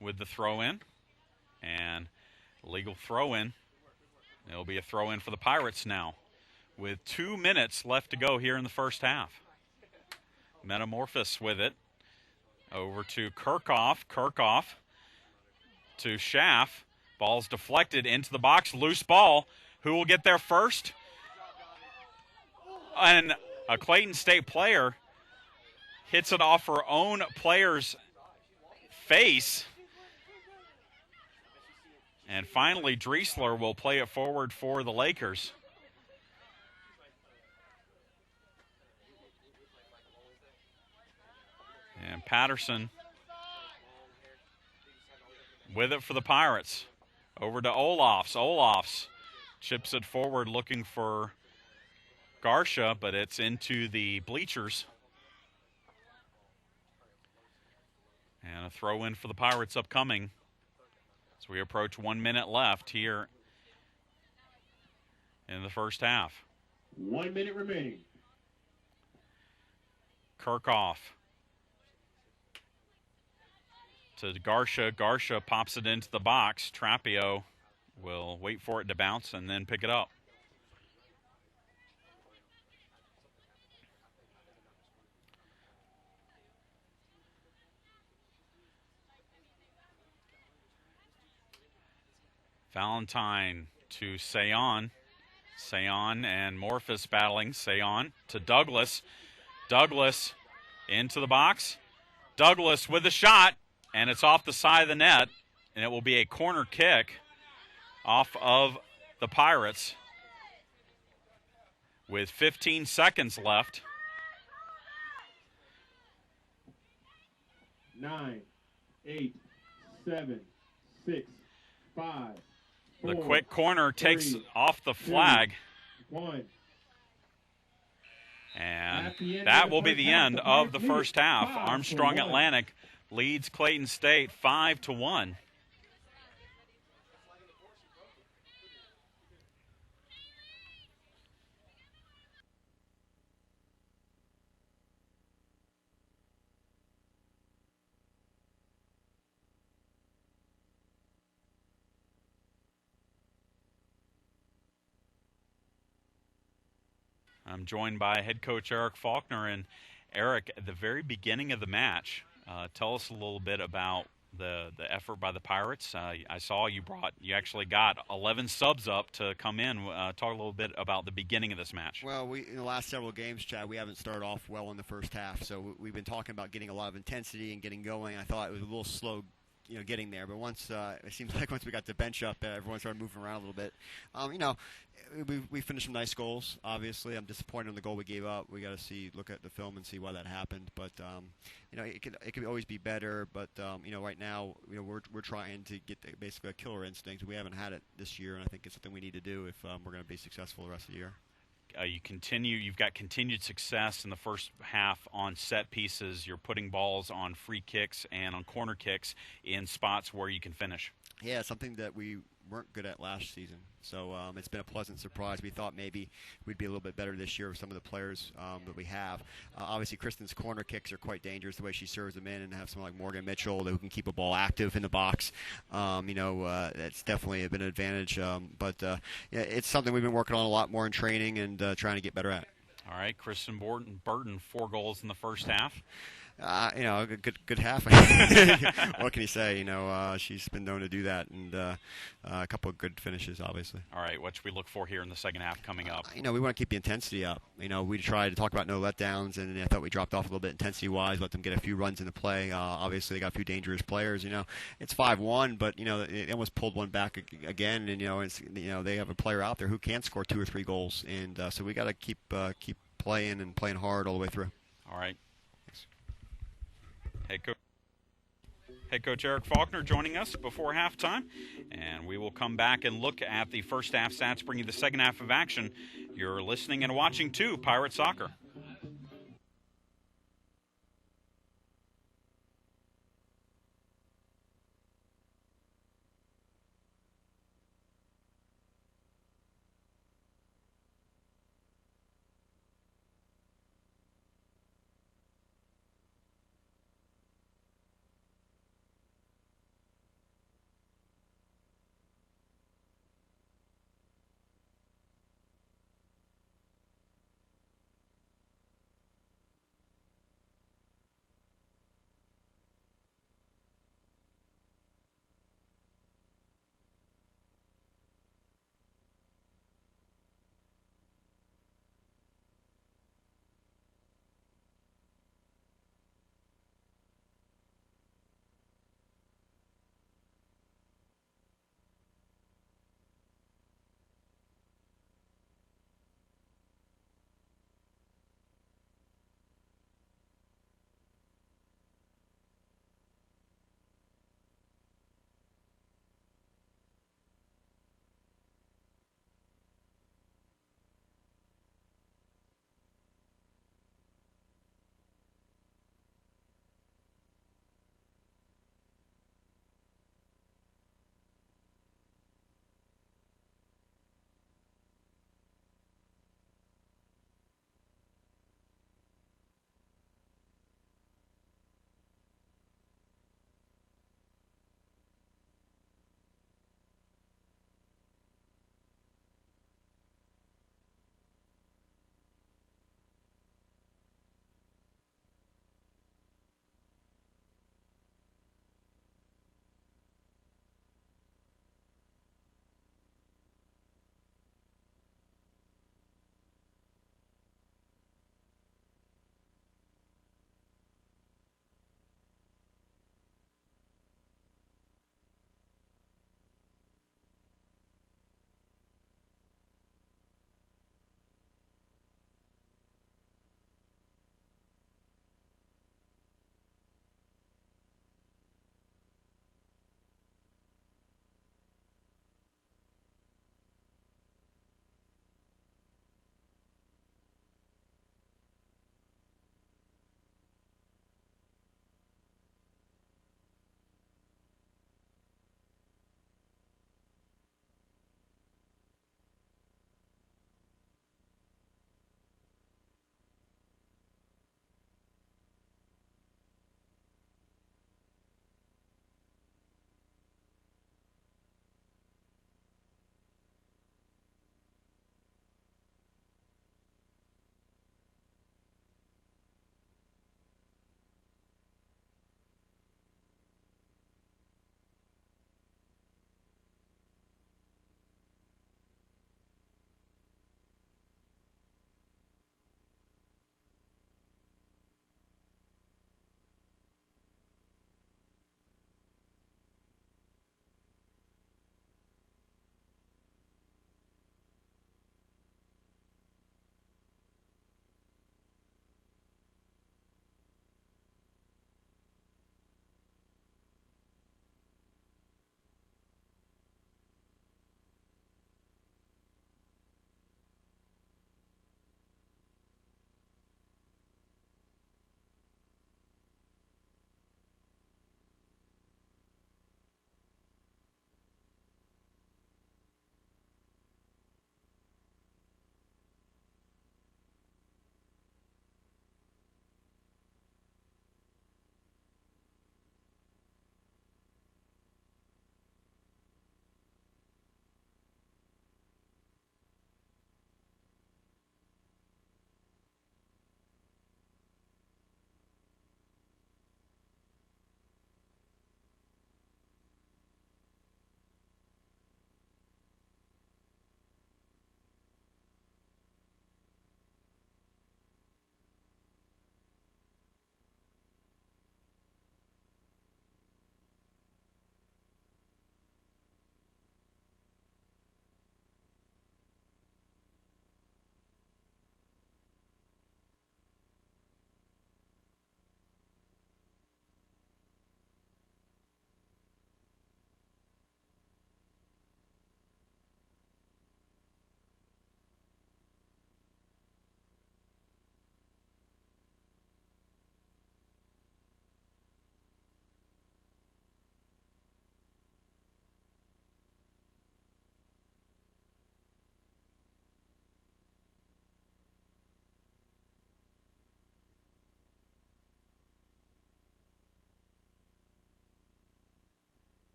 with the throw-in, and legal throw-in. It'll be a throw-in for the Pirates now, with 2 minutes left to go here in the first half. Metamorphosis with it. Over to Kirchhoff. Kirchhoff to Schaff. Ball's deflected into the box. Loose ball. Who will get there first? And a Clayton State player hits it off her own player's face. And finally, Driesler will play it forward for the Lakers. And Patterson with it for the Pirates. Over to Olofs. Olofs chips it forward looking for Garcia, but it's into the bleachers. And a throw in for the Pirates upcoming as we approach 1 minute left here in the first half. 1 minute remaining. Kirchhoff to Garcia. Garcia pops it into the box. Trapio will wait for it to bounce and then pick it up. Valentine to Sayon. Sayon and Morphus battling. Sayon to Douglas. Douglas into the box. Douglas with the shot, and it's off the side of the net, and it will be a corner kick off of the Pirates with 15 seconds left. 9, 8, 7, 6, 5. The quick corner takes off the flag. 1. And that will be the end of the first half. Armstrong Atlantic leads Clayton State 5-1. I'm joined by head coach Eric Faulkner. And Eric, at the very beginning of the match, tell us a little bit about the effort by the Pirates. I saw you actually got 11 subs up to come in. Talk a little bit about the beginning of this match. Well, in the last several games, Chad, we haven't started off well in the first half. So we've been talking about getting a lot of intensity and getting going. I thought it was a little slow, getting there. But once it seems like once we got the bench up, everyone started moving around a little bit. We finished some nice goals. Obviously, I'm disappointed in the goal we gave up. We got to look at the film and see why that happened. But it could always be better. But right now, we're trying to get basically a killer instinct. We haven't had it this year, and I think it's something we need to do if we're going to be successful the rest of the year. You've got continued success in the first half on set pieces. You're putting balls on free kicks and on corner kicks in spots where you can finish. Yeah, something that we weren't good at last season. So it's been a pleasant surprise. We thought maybe we'd be a little bit better this year with some of the players that we have. Obviously, Kristen's corner kicks are quite dangerous the way she serves them in, and have someone like Morgan Mitchell who can keep a ball active in the box. That's definitely been an advantage. But it's something we've been working on a lot more in training and trying to get better at. All right, Kristen Burton, 4 goals in the first half. A good half. What can you say? She's been known to do that, and a couple of good finishes, obviously. All right, what should we look for here in the second half coming up? We want to keep the intensity up. We tried to talk about no letdowns, and I thought we dropped off a little bit intensity-wise, let them get a few runs into play. Obviously, they got a few dangerous players. It's 5-1, but they almost pulled one back again, and they have a player out there who can score 2 or 3 goals, and so we got to keep playing and playing hard all the way through. All right. Head Coach Eric Faulkner joining us before halftime, and we will come back and look at the first half stats, bring you the second half of action. You're listening and watching to Pirate Soccer.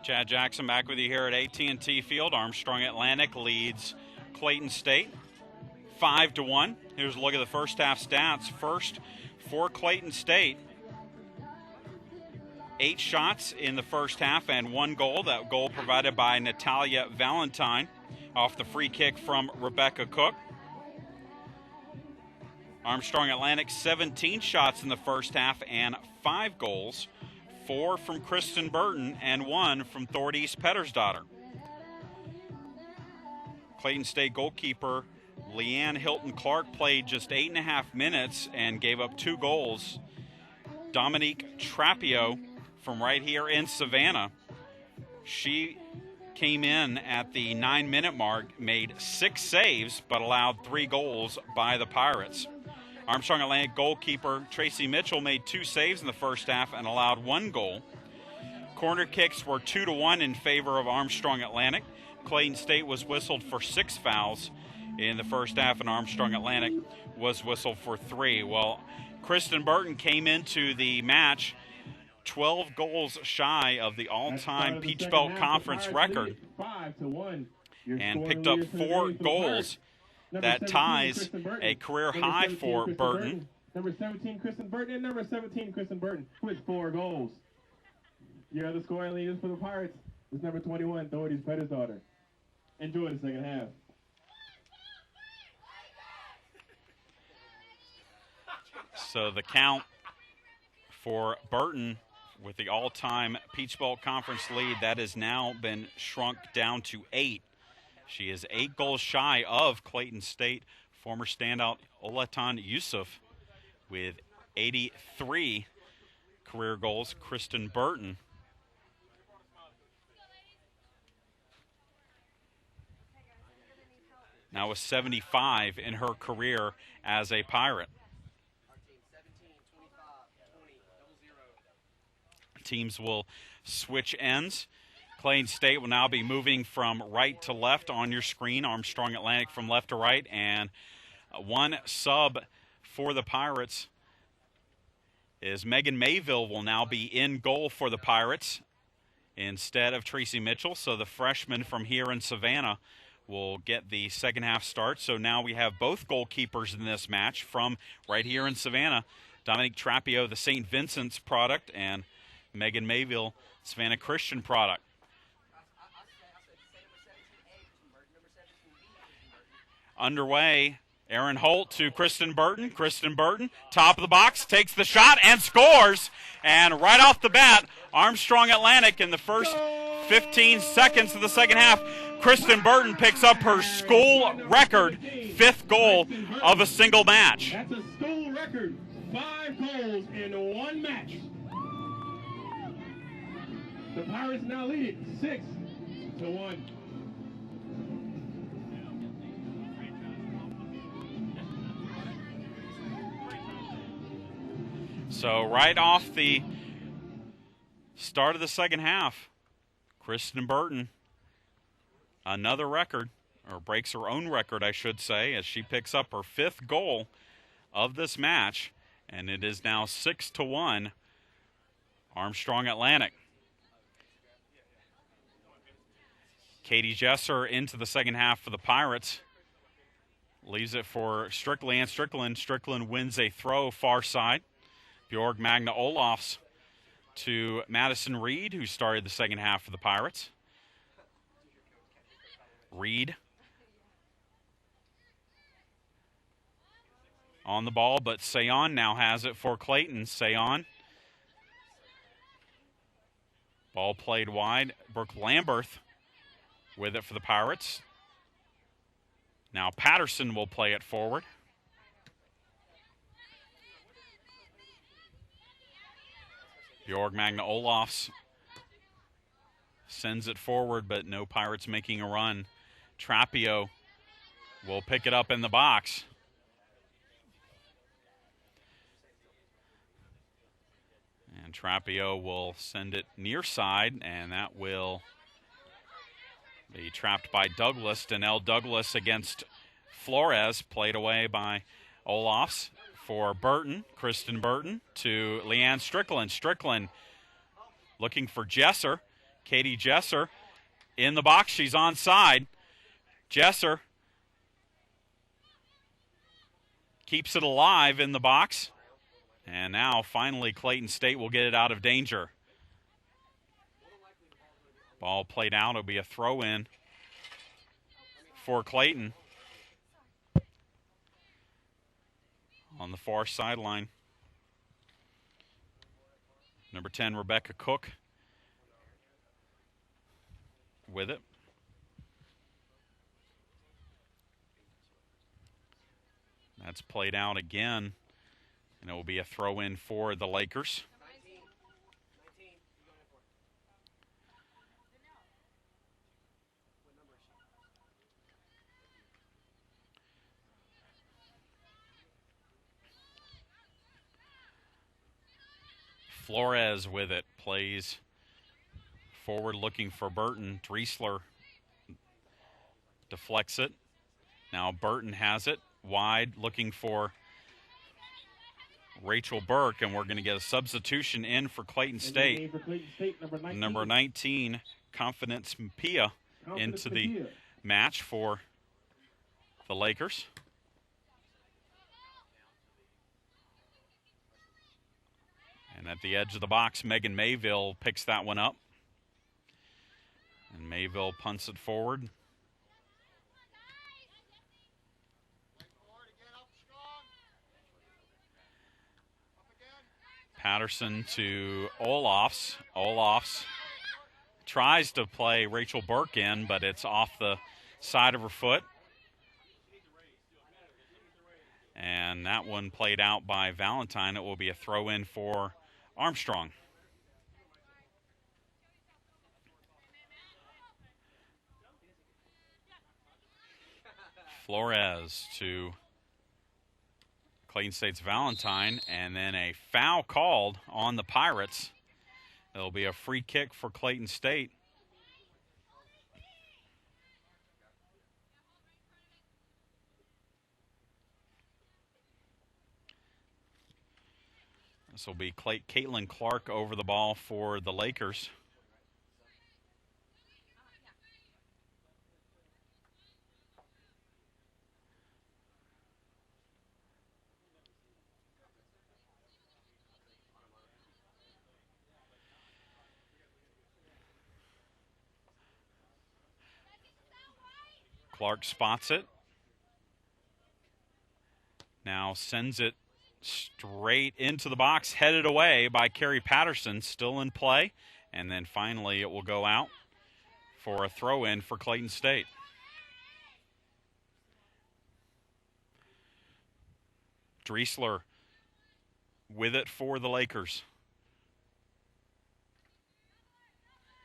Chad Jackson back with you here at AT&T Field. Armstrong Atlantic leads Clayton State 5-1. Here's a look at the first half stats. First for Clayton State, 8 shots in the first half and 1 goal. That goal provided by Natalia Valentine off the free kick from Rebecca Cook. Armstrong Atlantic 17 shots in the first half and 5 goals. 4 from Kristen Burton and 1 from Thordis Pettersdottir. Clayton State goalkeeper Leanne Hilton-Clark played just 8.5 minutes and gave up 2 goals. Dominique Trapio from right here in Savannah, she came in at the 9-minute mark, made 6 saves, but allowed 3 goals by the Pirates. Armstrong Atlantic goalkeeper Tracy Mitchell made 2 saves in the first half and allowed 1 goal. Corner kicks were 2-1 in favor of Armstrong Atlantic. Clayton State was whistled for 6 fouls in the first half, and Armstrong Atlantic was whistled for 3. Well, Kristen Burton came into the match 12 goals shy of the all-time Peach Belt Conference record and picked up 4 goals. That ties a career high for Burton. Number 17, Kristen Burton, and number 17, Kristen Burton, with 4 goals. Your other scoring leaders for the Pirates is number 21, Thordis Pettersdottir. Enjoy the second half. So the count for Burton with the all-time Peach Belt Conference lead, that has now been shrunk down to 8. She is 8 goals shy of Clayton State former standout Olatan Yusuf with 83 career goals. Kristen Burton now with 75 in her career as a Pirate. Teams will switch ends. Clayton State will now be moving from right to left on your screen. Armstrong Atlantic from left to right. And 1 sub for the Pirates is Megan Mayville will now be in goal for the Pirates instead of Tracy Mitchell. So the freshman from here in Savannah will get the second half start. So now we have both goalkeepers in this match from right here in Savannah. Dominique Trapio, the St. Vincent's product, and Megan Mayville, Savannah Christian product. Underway, Aaron Holt to Kristen Burton. Kristen Burton, top of the box, takes the shot and scores. And right off the bat, Armstrong Atlantic in the first 15 seconds of the second half, Kristen Burton picks up her school record 5th goal of a single match. That's a school record, 5 goals in 1 match. The Pirates now lead 6-1. So right off the start of the second half, Kristen Burton, another record, or breaks her own record, I should say, as she picks up her 5th goal of this match, and it is now 6-1 Armstrong Atlantic. Katie Jesser into the second half for the Pirates. Leaves it for Strickland. Strickland wins a throw far side. Bjorg Magna Olofs to Madison Reed, who started the second half for the Pirates. Reed on the ball, but Sayon now has it for Clayton. Sayon. Ball played wide. Brooke Lamberth with it for the Pirates. Now Patterson will play it forward. Bjorg Magna Olofs sends it forward, but no Pirates making a run. Trapio will pick it up in the box. And Trapio will send it near side, and that will be trapped by Douglas. Danelle Douglas against Flores, played away by Olofs. For Burton, Kristen Burton to Leanne Strickland. Strickland looking for Jesser. Katie Jesser in the box. She's onside. Jesser keeps it alive in the box. And now, finally, Clayton State will get it out of danger. Ball played out. It'll be a throw-in for Clayton on the far sideline. Number 10, Rebecca Cook with it. That's played out again, and it will be a throw-in for the Lakers. Flores with it, plays forward looking for Burton. Driesler deflects it. Now Burton has it, wide looking for Rachel Burke, and we're going to get a substitution in for Clayton State. Number 19, Confidence Mpia, into the match for the Lakers. And at the edge of the box, Megan Mayville picks that one up. And Mayville punts it forward. Patterson to Olofs. Olofs tries to play Rachel Burke in, but it's off the side of her foot. And that one played out by Valentine. It will be a throw-in for Armstrong. Flores to Clayton State's Valentine, and then a foul called on the Pirates. It'll be a free kick for Clayton State. This will be Caitlin Clark over the ball for the Lakers. Clark spots it. Now sends it straight into the box, headed away by Carrie Patterson, still in play. And then finally it will go out for a throw-in for Clayton State. Driesler with it for the Lakers.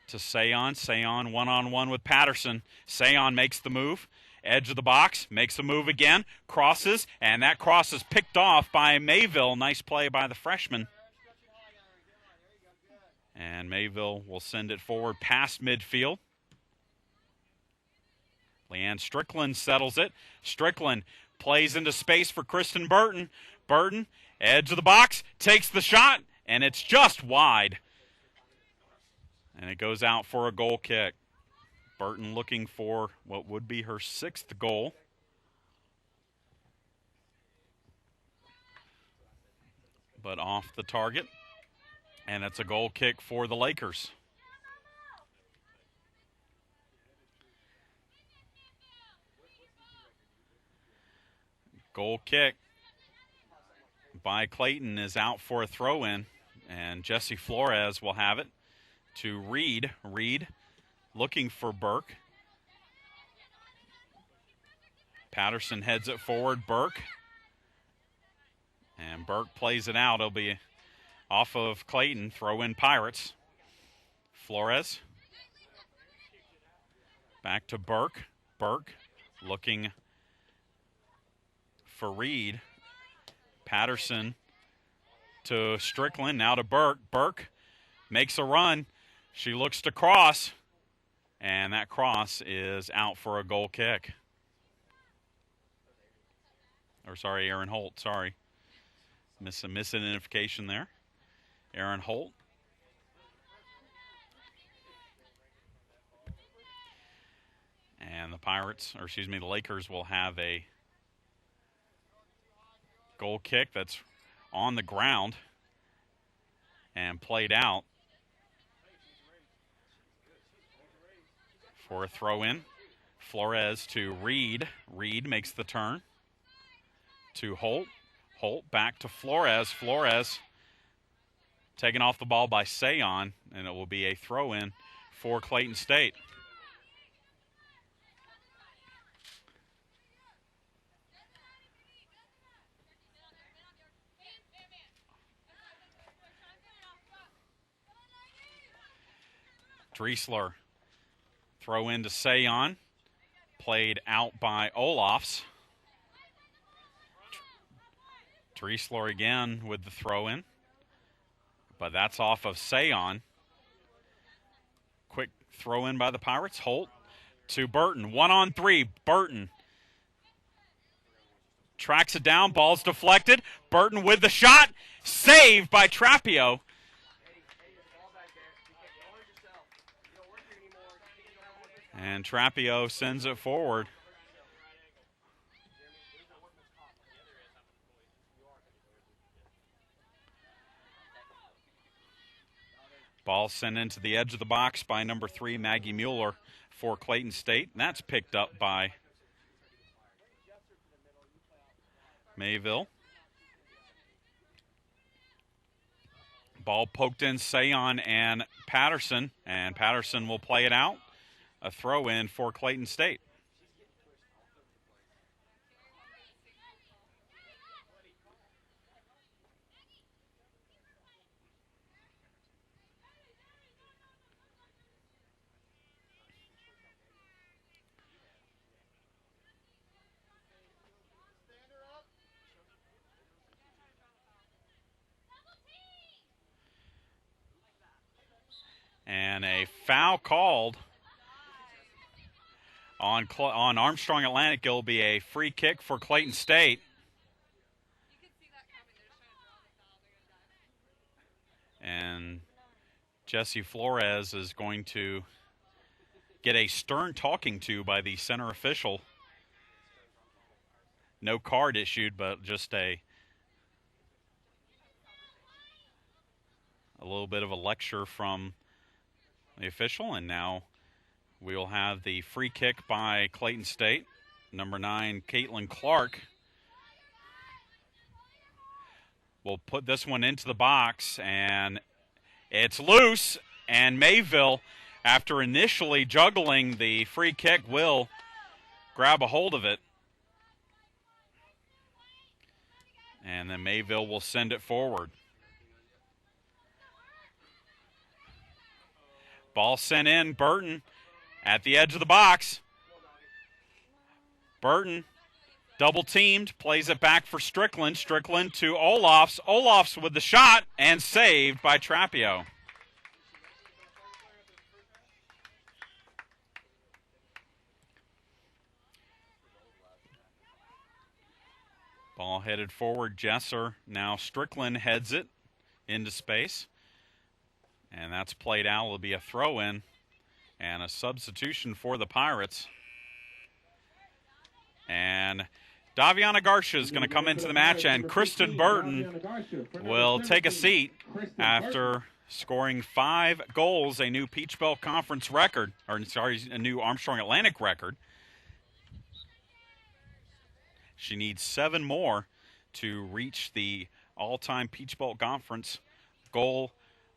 To Sayon. Sayon one-on-one with Patterson. Sayon makes the move. Edge of the box, makes a move again, crosses, and that cross is picked off by Mayville. Nice play by the freshman. And Mayville will send it forward past midfield. Leanne Strickland settles it. Strickland plays into space for Kristen Burton. Burton, edge of the box, takes the shot, and it's just wide. And it goes out for a goal kick. Burton looking for what would be her 6th goal. But off the target. And it's a goal kick for the Lakers. Goal kick by Clayton is out for a throw-in. And Jessie Flores will have it to Reed. Reed looking for Burke. Patterson heads it forward. Burke. And Burke plays it out. It'll be off of Clayton. Throw in Pirates. Flores. Back to Burke. Burke looking for Reed. Patterson to Strickland. Now to Burke. Burke makes a run. She looks to cross. And that cross is out for a goal kick. Or sorry, Aaron Holt, sorry. Misidentification there. Aaron Holt. And the Pirates, or excuse me, the Lakers will have a goal kick that's on the ground and played out for a throw-in. Flores to Reed. Reed makes the turn to Holt. Holt back to Flores. Flores taken off the ball by Sayon, and it will be a throw-in for Clayton State. Driesler, throw in to Sayon, played out by Olofs. Driesler again with the throw in, but that's off of Sayon. Quick throw in by the Pirates. Holt to Burton, 1-on-3. Burton tracks it down, ball's deflected. Burton with the shot, saved by Trapio. And Trapio sends it forward. Ball sent into the edge of the box by number 3, Maggie Mueller for Clayton State. And that's picked up by Mayville. Ball poked in Sayon and Patterson will play it out. A throw-in for Clayton State. And a foul called on Armstrong Atlantic. It'll be a free kick for Clayton State. And Jesse Flores is going to get a stern talking to by the center official. No card issued, but just a little bit of a lecture from the official. And now we'll have the free kick by Clayton State. Number 9, Caitlin Clark will put this one into the box, and it's loose. And Mayville, after initially juggling the free kick, will grab a hold of it. And then Mayville will send it forward. Ball sent in. Burton at the edge of the box. Burton double teamed, plays it back for Strickland. Strickland to Olofs. Olofs with the shot and saved by Trapio. Ball headed forward. Jesser. Now Strickland heads it into space. And that's played out. It'll be a throw-in and a substitution for the Pirates. And Daviana Garcia is going to come into the match, and Kristen Burton will take a seat after scoring 5 goals, a new Peach Belt Conference record, a new Armstrong Atlantic record. She needs 7 more to reach the all-time Peach Belt Conference goal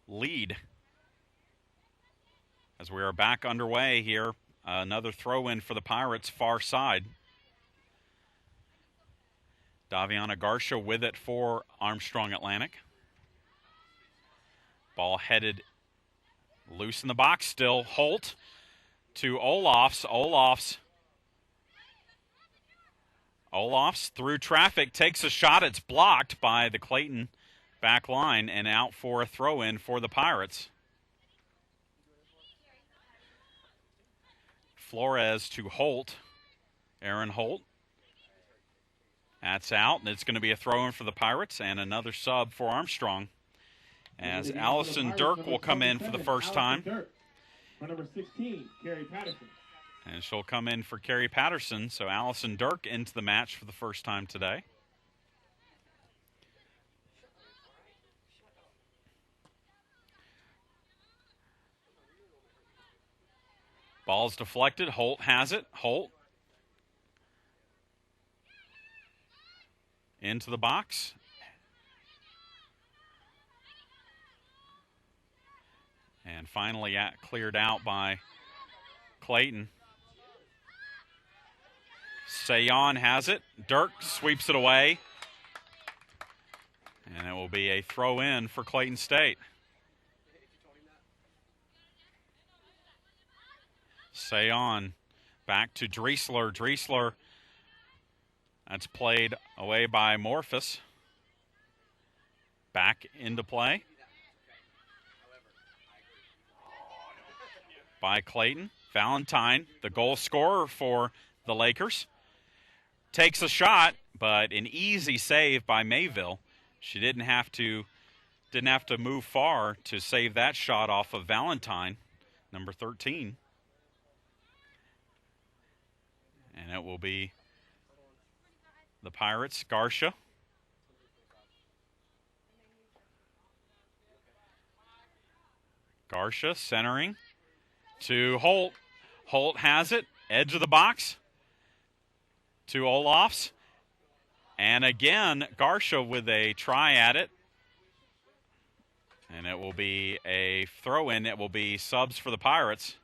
lead. As we are back underway here, another throw-in for the Pirates, far side. Daviana Garcia with it for Armstrong Atlantic. Ball headed loose in the box still. Holt to Olofs. Olofs through traffic, takes a shot. It's blocked by the Clayton back line and out for a throw-in for the Pirates. Flores to Holt. Aaron Holt. That's out, and it's going to be a throw-in for the Pirates and another sub for Armstrong, as Allison Dirk will come in for the first time. Number 16, Carrie Patterson. And she'll come in for Carrie Patterson, so Allison Dirk into the match for the first time today. Ball's deflected. Holt has it. Holt into the box. And finally cleared out by Clayton. Sayon has it. Dirk sweeps it away. And it will be a throw in for Clayton State. Sayon back to Driesler. Driesler, that's played away by Morphus. Back into play by Clayton. Valentine, the goal scorer for the Lakers, takes a shot, but an easy save by Mayville. She didn't have to move far to save that shot off of Valentine, number 13. And it will be the Pirates. Garcia. Garcia centering to Holt. Holt has it. Edge of the box to Olofs. And again, Garcia with a try at it. And it will be a throw-in. It will be subs for the Pirates.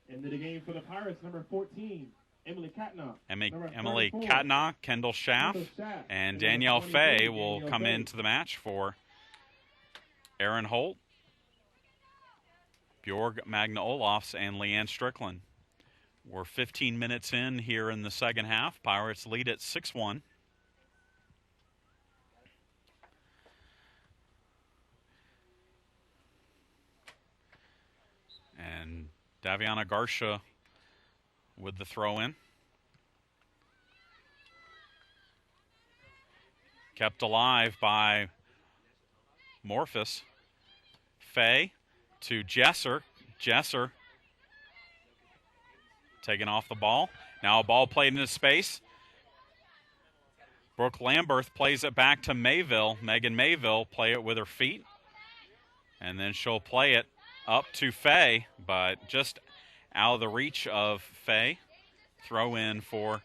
Into the game for the Pirates, number 14, Emily Katnoff. Emily Katnoff, Kendall Schaff, and Danielle Fay will come into the match for Aaron Holt, Bjorg Magna Olofs, and Leanne Strickland. We're 15 minutes in here in the second half. Pirates lead at 6-1. And Daviana Garcia with the throw-in. Kept alive by Morphus. Fay to Jesser. Jesser taking off the ball. Now a ball played into space. Brooke Lamberth plays it back to Mayville. Megan Mayville play it with her feet. And then she'll play it up to Fay, but just out of the reach of Fay. Throw in for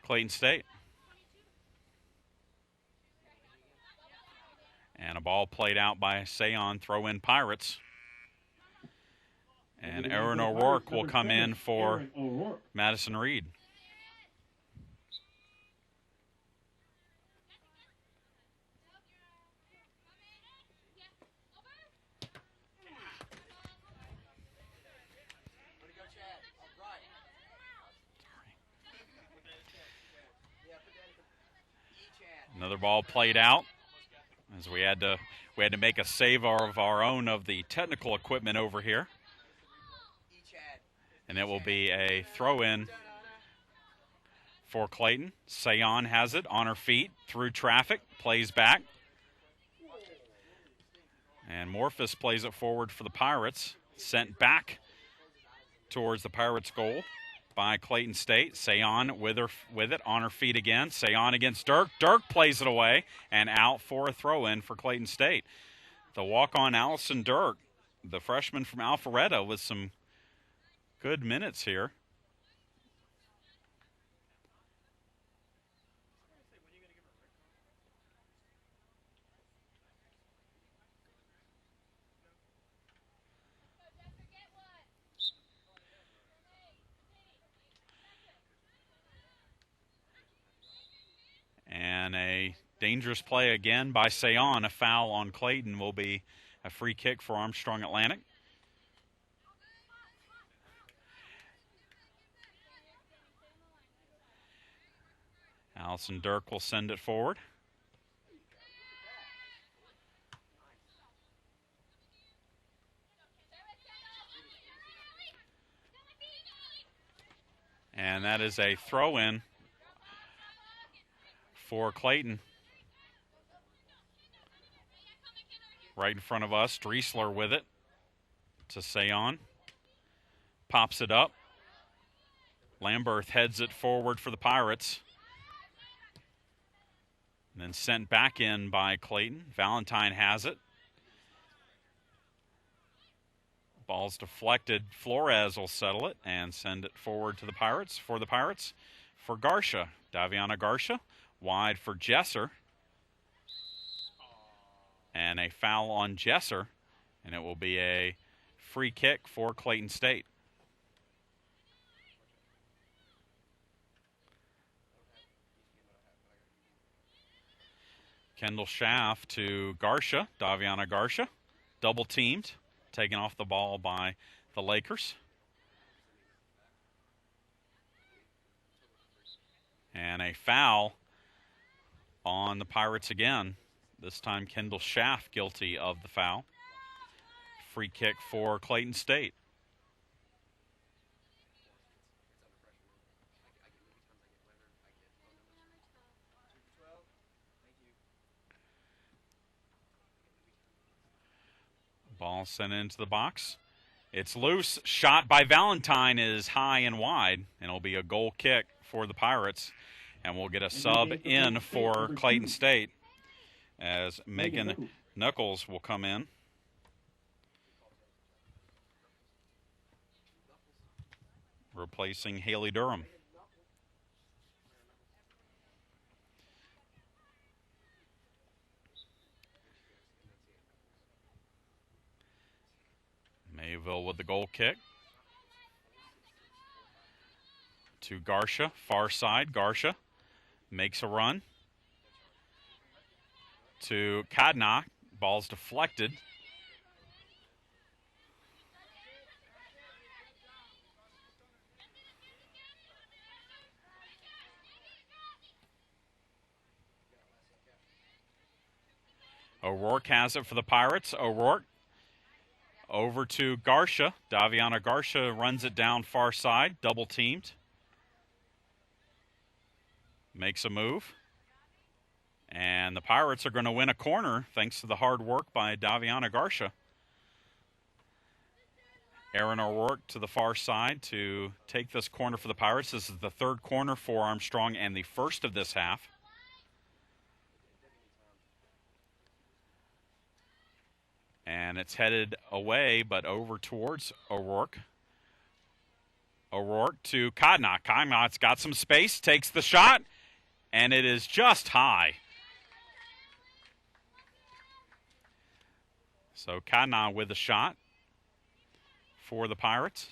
Clayton State. And a ball played out by Sayon, throw in Pirates. And Erin O'Rourke will come in for Madison Reed. Another ball played out as we had to make a save of our own of the technical equipment over here. And it will be a throw-in for Clayton. Sayon has it on her feet through traffic, plays back. And Morphus plays it forward for the Pirates. Sent back towards the Pirates' goal by Clayton State. Sayon with it on her feet again. Sayon against Dirk. Dirk plays it away and out for a throw-in for Clayton State. The walk-on Allison Dirk, the freshman from Alpharetta, with some good minutes here. And a dangerous play again by Sayon. A foul on Clayton will be a free kick for Armstrong Atlantic. Allison Dirk will send it forward. And that is a throw-in for Clayton. Right in front of us, Driesler with it to Sayon. Pops it up. Lamberth heads it forward for the Pirates. And then sent back in by Clayton. Valentine has it. Ball's deflected. Flores will settle it and send it forward to the Pirates. For the Pirates, for Garcia. Daviana Garcia, wide for Jesser. And a foul on Jesser. And it will be a free kick for Clayton State. Kendall Schaff to Garcia, Daviana Garcia, double teamed, taken off the ball by the Lakers. And a foul on the Pirates again. This time Kendall Schaff guilty of the foul. Free kick for Clayton State. Ball sent into the box. It's loose. Shot by Valentine is high and wide, and it'll be a goal kick for the Pirates. And we'll get a sub in for Clayton State as Megan Knuckles will come in. Replacing Haley Durham. Mayville with the goal kick. To Garcia, far side. Garcia makes a run. To Kadnock. Ball's deflected. O'Rourke has it for the Pirates. O'Rourke over to Garcia. Daviana Garcia runs it down far side, double teamed. Makes a move. And the Pirates are going to win a corner thanks to the hard work by Daviana Garcia. Aaron O'Rourke to the far side to take this corner for the Pirates. This is the third corner for Armstrong and the first of this half. And it's headed away, but over towards O'Rourke. O'Rourke to Kadnock. Kadnock's got some space, takes the shot, and it is just high. So Kadnock with the shot for the Pirates.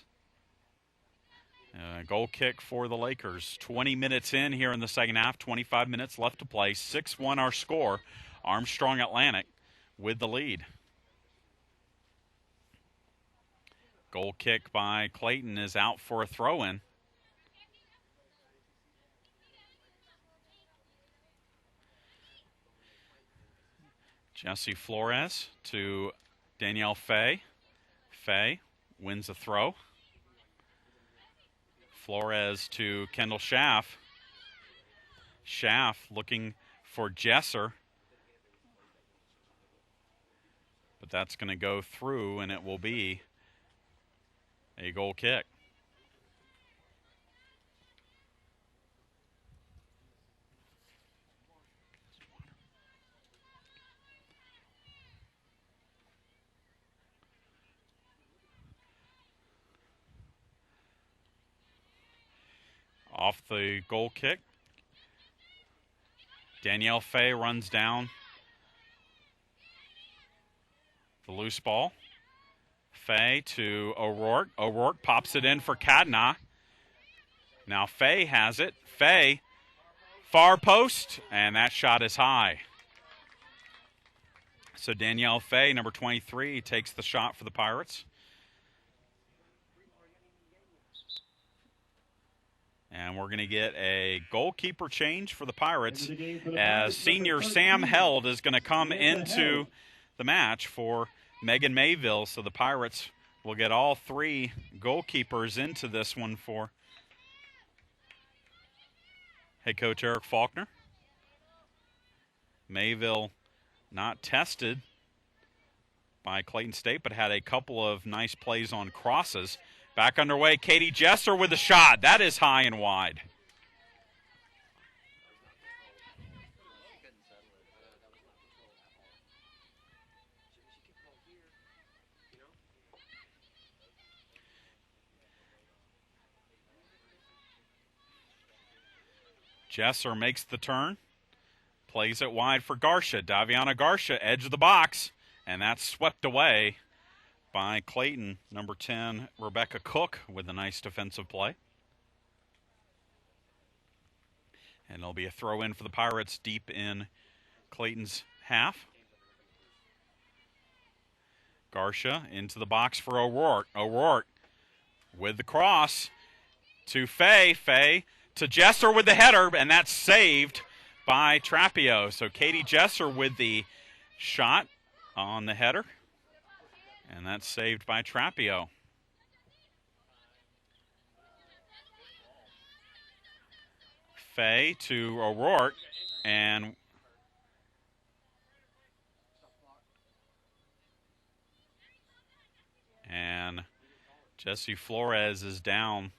Goal kick for the Lakers. 20 minutes in here in the second half, 25 minutes left to play. 6-1 our score. Armstrong Atlantic with the lead. Goal kick by Clayton is out for a throw-in. Jessie Flores to Danielle Fay. Fay wins a throw. Flores to Kendall Schaff. Schaff looking for Jesser. But that's going to go through, and it will be a goal kick. Off the goal kick, Danielle Fay runs down the loose ball. Fay to O'Rourke. O'Rourke pops it in for Kadnock. Now Fay has it. Fay, far post, and that shot is high. So Danielle Fay, number 23, takes the shot for the Pirates. And we're going to get a goalkeeper change for the Pirates as senior Sam Held is going to come into the match for Megan Mayville. So the Pirates will get all three goalkeepers into this one for head coach Eric Faulkner. Mayville not tested by Clayton State, but had a couple of nice plays on crosses. Back underway, Katie Jesser with the shot. That is high and wide. Jesser makes the turn, plays it wide for Garcia. Daviana Garcia, edge of the box, and that's swept away by Clayton. Number 10, Rebecca Cook, with a nice defensive play. And it'll be a throw in for the Pirates deep in Clayton's half. Garcia into the box for O'Rourke. O'Rourke with the cross to Faye. Faye to Jesser with the header, and that's saved by Trapio. So Katie Jesser with the shot on the header, and that's saved by Trapio. Faye to O'Rourke, and Jessie Flores is down.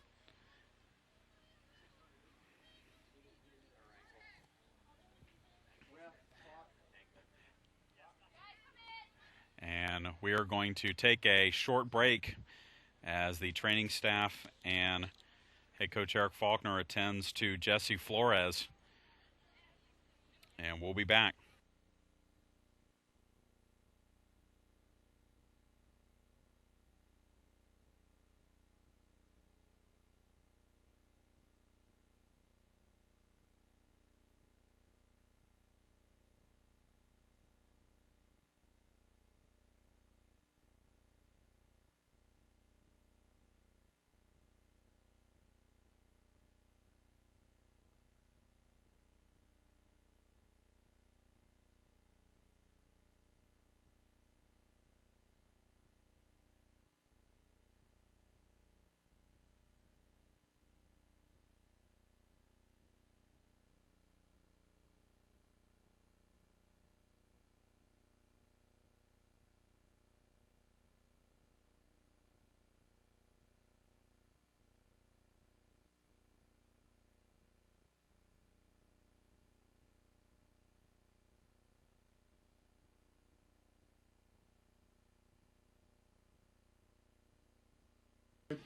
And we are going to take a short break as the training staff and head coach Eric Faulkner attends to Jessie Flores. And we'll be back.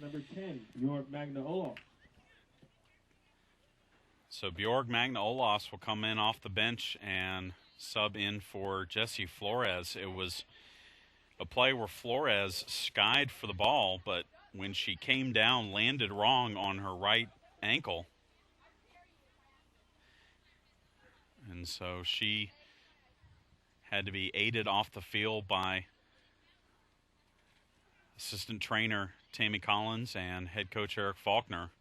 Number 10, Bjorg Magna Olaf. So Bjorg Magna Olafs will come in off the bench and sub in for Jessie Flores. It was a play where Flores skied for the ball, but when she came down, landed wrong on her right ankle. And so she had to be aided off the field by assistant trainer Tammy Collins and head coach Eric Faulkner,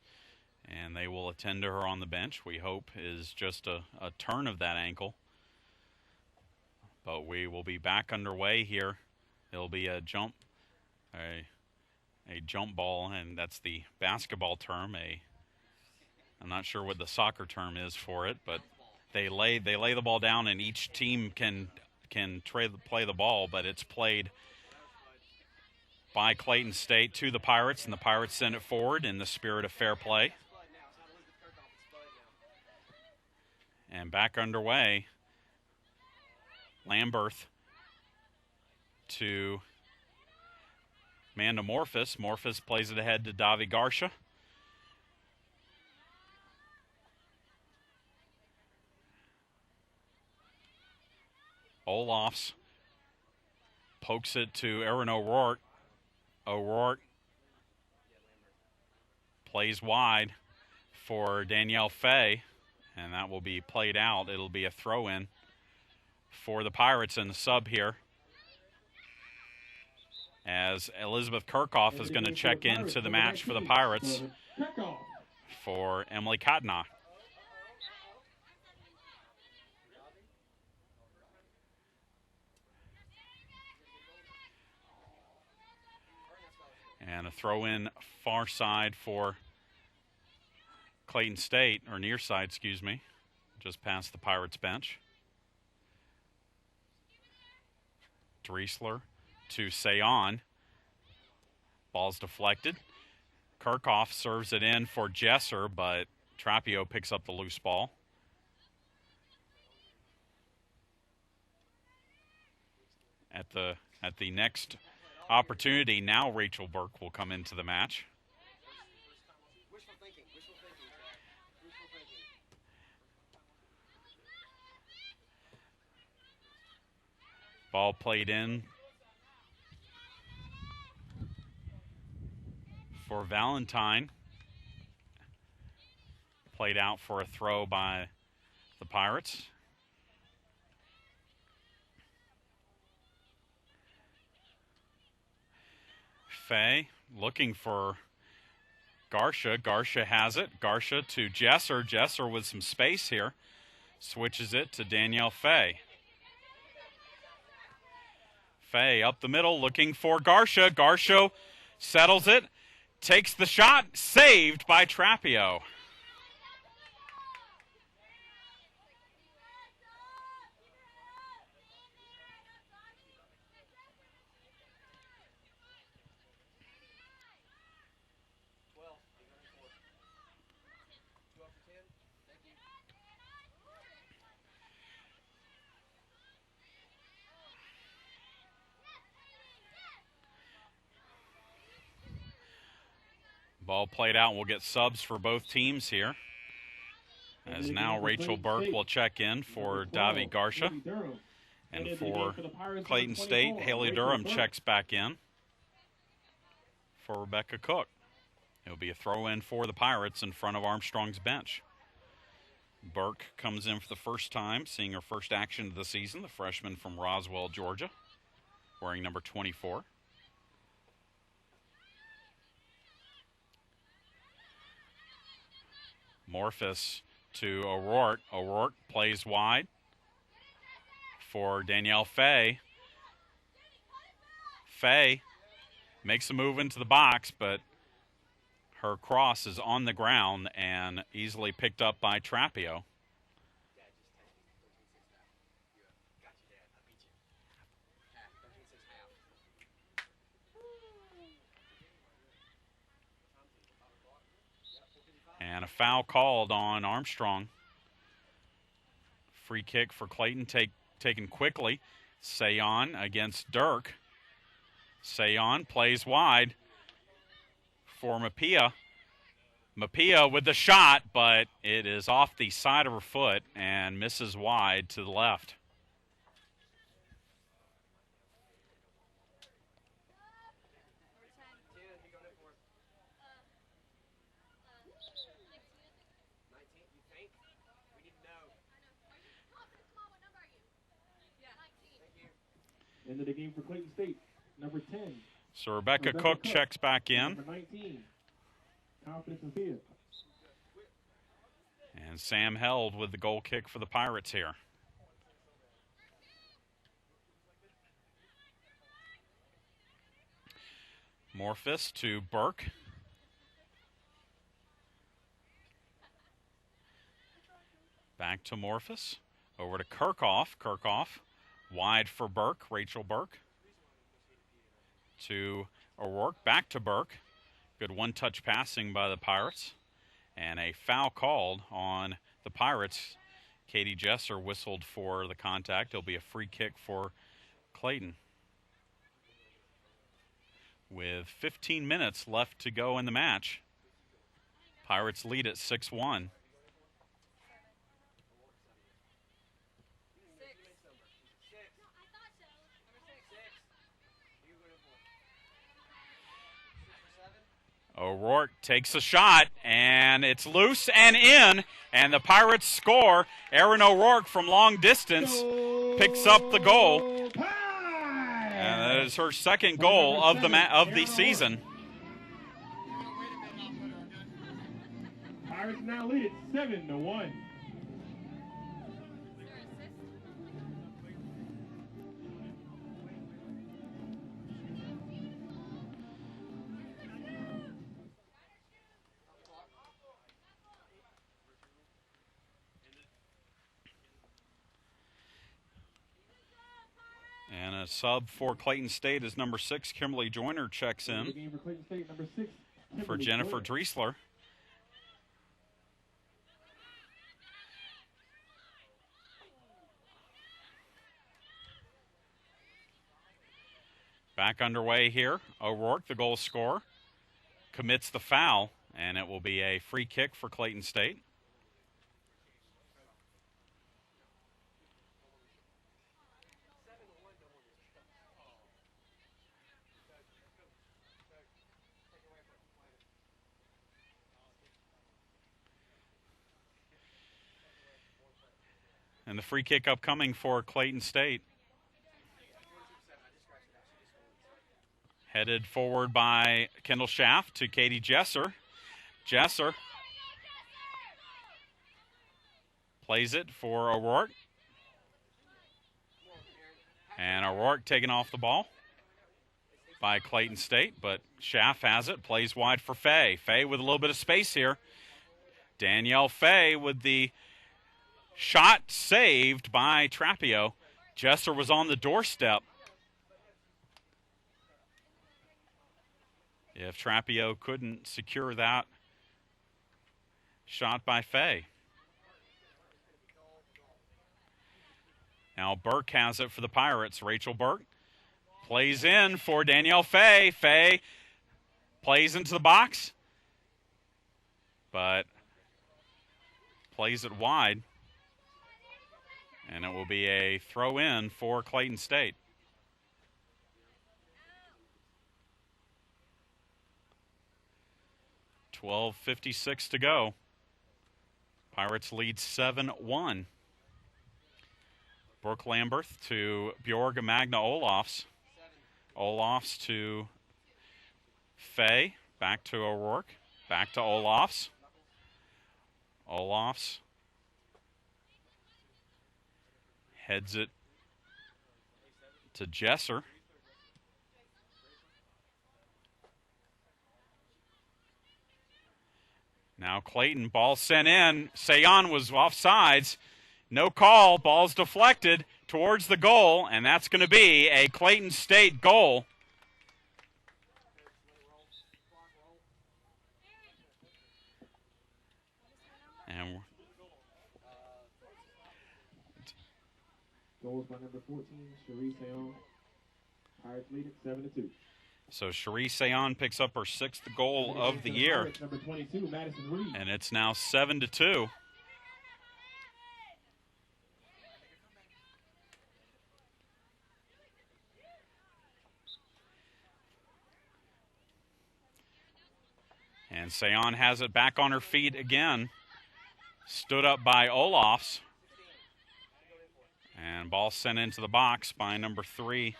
and they will attend to her on the bench. We hope is just a turn of that ankle, but we will be back underway here. It'll be a jump ball, and that's the basketball term. I'm not sure what the soccer term is for it, but they lay the ball down, and each team can play the ball, but it's played by Clayton State to the Pirates, and the Pirates send it forward in the spirit of fair play. And back underway, Lamberth to Amanda Morphus. Morphus plays it ahead to Davi Garcia. Olafs pokes it to Erin O'Rourke. O'Rourke plays wide for Danielle Fay, and that will be played out. It'll be a throw-in for the Pirates in the sub here, as Elizabeth Kirchhoff is going to check into the match for the Pirates for Emily Katna. And a throw-in far side for Clayton State, or near side, excuse me, just past the Pirates bench. Driesler to Sayon. Ball's deflected. Kirchhoff serves it in for Jesser, but Trapio picks up the loose ball. At the next opportunity, now Rachel Burke will come into the match. Ball played in for Valentine. Played out for a throw by the Pirates. Fay looking for Garcia. Garcia has it. Garcia to Jesser. Jesser with some space here. Switches it to Danielle Fay. Fay up the middle looking for Garcia. Garcia settles it. Takes the shot. Saved by Trapio. Ball played out. We'll get subs for both teams here. As now Rachel Burke will check in for Davi Garcia. And for Clayton State, Haley Durham checks back in for Rebecca Cook. It'll be a throw-in for the Pirates in front of Armstrong's bench. Burke comes in for the first time, seeing her first action of the season, the freshman from Roswell, Georgia, wearing number 24. Morphus to O'Rourke. O'Rourke plays wide for Danielle Fay. Fay makes a move into the box, but her cross is on the ground and easily picked up by Trapio. And a foul called on Armstrong. Free kick for Clayton taken quickly. Sayon against Dirk. Sayon plays wide for Mapia. Mapia with the shot, but it is off the side of her foot and misses wide to the left. End of the game for Clayton State, number 10. So Rebecca Cook checks back in. Number 19, Confidence and Fear. And Sam Held with the goal kick for the Pirates here. Morphus to Burke. Back to Morphus. Over to Kirchhoff. Kirchhoff wide for Burke, Rachel Burke. To O'Rourke, back to Burke. Good one-touch passing by the Pirates. And a foul called on the Pirates. Katie Jesser whistled for the contact. It'll be a free kick for Clayton. With 15 minutes left to go in the match, Pirates lead at 6-1. O'Rourke takes a shot, and it's loose and in, and the Pirates score. Erin O'Rourke from long distance picks up the goal, and that is her second goal of the season. Pirates now lead 7-1. And A sub for Clayton State is number 6, Kimberly Joyner, checks in For Clayton State, number 6, for Jennifer Driesler. Back underway here. O'Rourke, the goal scorer, commits the foul, and it will be a free kick for Clayton State. And the free kick upcoming for Clayton State. Headed forward by Kendall Schaff to Katie Jesser. Jesser plays it for O'Rourke. And O'Rourke taken off the ball by Clayton State, but Schaff has it, plays wide for Fay. Fay with a little bit of space here. Danielle Fay with the shot saved by Trapio. Jesser was on the doorstep. If Trapio couldn't secure that shot by Fay. Now Burke has it for the Pirates. Rachel Burke plays in for Danielle Fay. Fay plays into the box, but plays it wide. And it will be a throw in for Clayton State. .56 to go. Pirates lead 7-1. Brooke Lamberth to Bjorg Magna Olofs. Olofs to Fay. Back to O'Rourke. Back to Olofs. Olofs heads it to Jesser. Now Clayton, ball sent in. Sayon was offsides. No call. Ball's deflected towards the goal, and that's going to be a Clayton State goal. And goals by number 14, Cherie Sayon. Pirates lead it 7-2. So Cherie Sayon picks up her 6th goal of the year. Number 22, Madison Reed. And it's now 7-2. And Sayon has it back on her feet again. Stood up by Olofs. And ball sent into the box by number 3,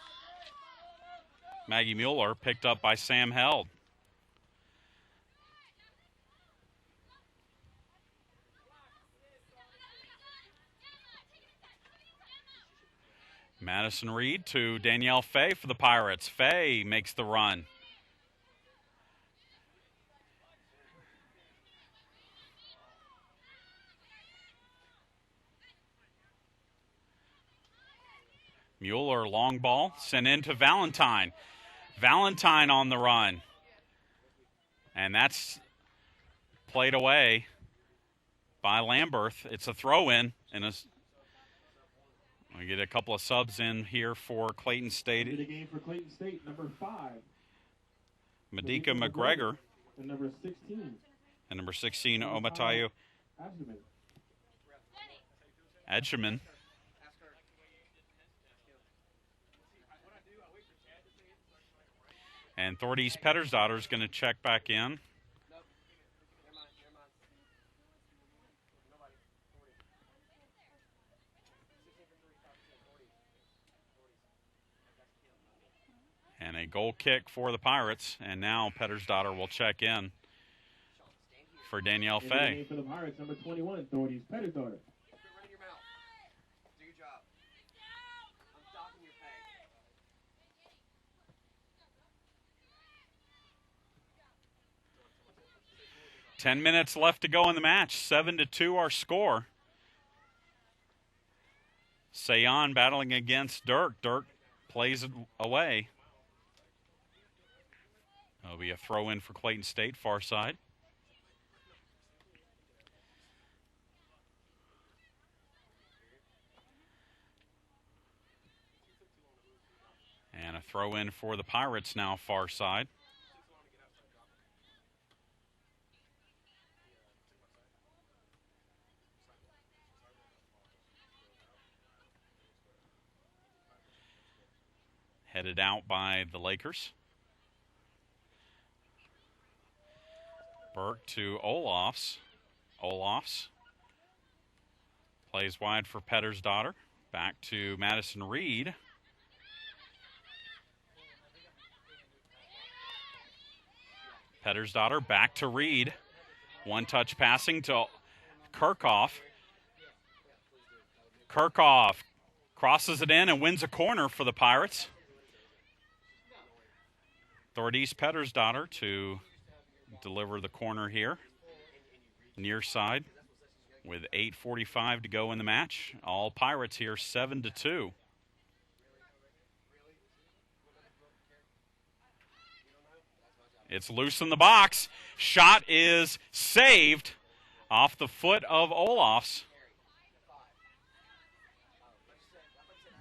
Maggie Mueller, picked up by Sam Held. Madison Reed to Danielle Fay for the Pirates. Fay makes the run. Mueller, long ball, sent in to Valentine. Valentine on the run. And that's played away by Lamberth. It's a throw-in. And we get a couple of subs in here for Clayton State. Into the game for Clayton State, number 5. Medika McGregor. And number 16. And number 16, Omatayo Edgeman. And Thordis Pettersdottir is going to check back in. And a goal kick for the Pirates. And now Pettersdottir will check in for Danielle Fay. For the Pirates, number 21, Thordis Pettersdottir. 10 minutes left to go in the match. 7-2 our score. Sayon battling against Dirk. Dirk plays it away. That'll be a throw in for Clayton State, far side. And a throw in for the Pirates now, far side. Headed out by the Lakers. Burke to Olofs. Olofs plays wide for Pettersdottir. Back to Madison Reed. Pettersdottir back to Reed. One-touch passing to Kirchhoff. Kirchhoff crosses it in and wins a corner for the Pirates. Thordis Pettersdottir to deliver the corner here. Near side with 8:45 to go in the match. All Pirates here 7-2. It's loose in the box. Shot is saved off the foot of Olofs.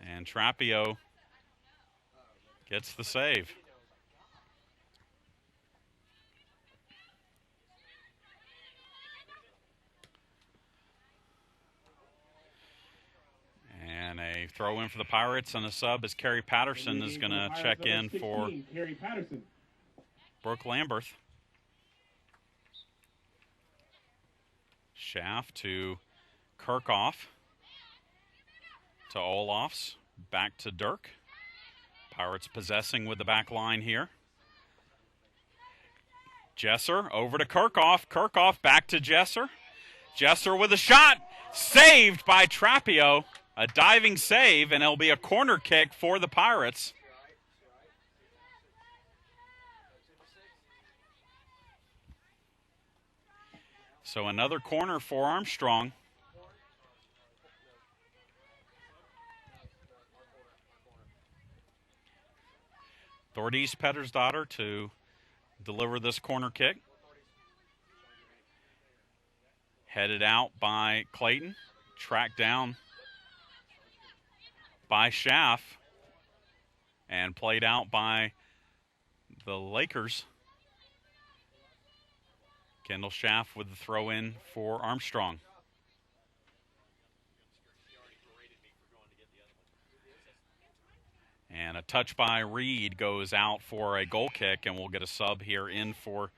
And Trapio gets the save. And a throw in for the Pirates, and a sub as Kerry Patterson is going to check in for Brooke Lamberth. Schaff to Kirchhoff. To Olofs. Back to Dirk. Pirates possessing with the back line here. Jesser over to Kirchhoff. Kirchhoff back to Jesser. Jesser with a shot. Saved by Trapio. A diving save, and it'll be a corner kick for the Pirates. So another corner for Armstrong. Thordis Pettersdottir to deliver this corner kick. Headed out by Clayton. Tracked down by Schaff. And played out by the Lakers. Kendall Schaff with the throw in for Armstrong. And a touch by Reed goes out for a goal kick, and we'll get a sub here in for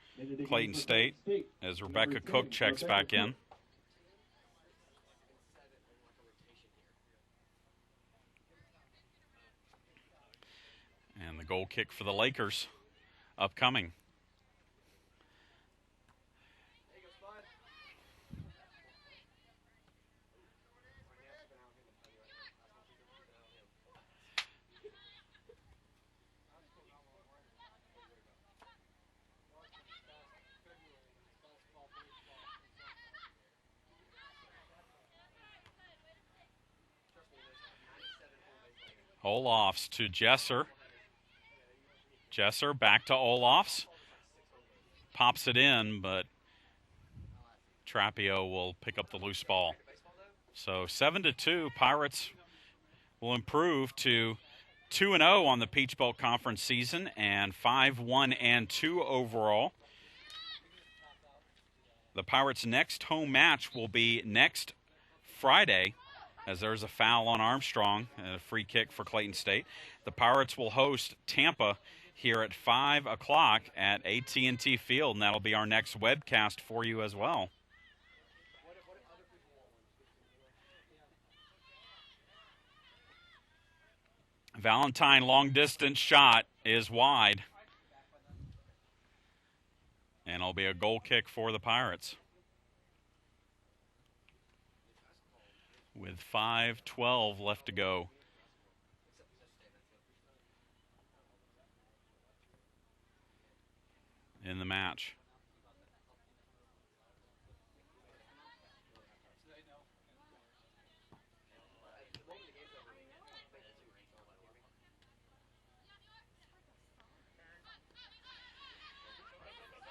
Clayton State as Rebecca Cook checks back in. And the goal kick for the Lakers upcoming. Olofs to Jesser. Jesser back to Olofs. Pops it in, but Trapio will pick up the loose ball. So 7-2, Pirates will improve to 2-0 on the Peach Belt Conference season and 5-1-2 overall. The Pirates' next home match will be next Friday, as there's a foul on Armstrong and a free kick for Clayton State. The Pirates will host Tampa here at 5 o'clock at AT&T Field, and that'll be our next webcast for you as well. Valentine long-distance shot is wide, and it'll be a goal kick for the Pirates. With 5:12 left to go. In the match.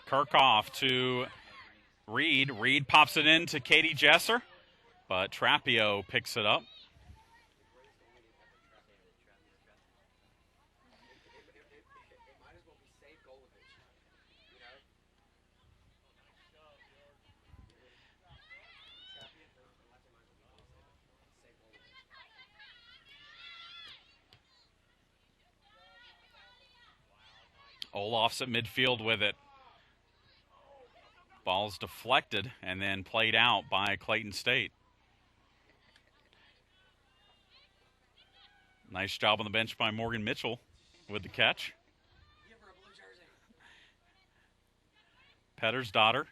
Kirkhoff to Reed. Reed pops it in to Katie Jesser, but Trapio picks it up. Olaf's at midfield with it. Ball's deflected and then played out by Clayton State. Nice job on the bench by Morgan Mitchell with the catch. Petter's daughter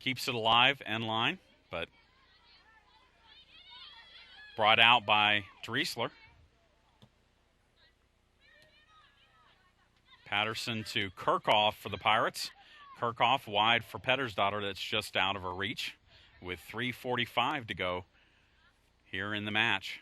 keeps it alive end line, but brought out by Driesler. Patterson to Kirkhoff for the Pirates. Kirkhoff wide for Petter's daughter. That's just out of her reach with 3:45 to go here in the match.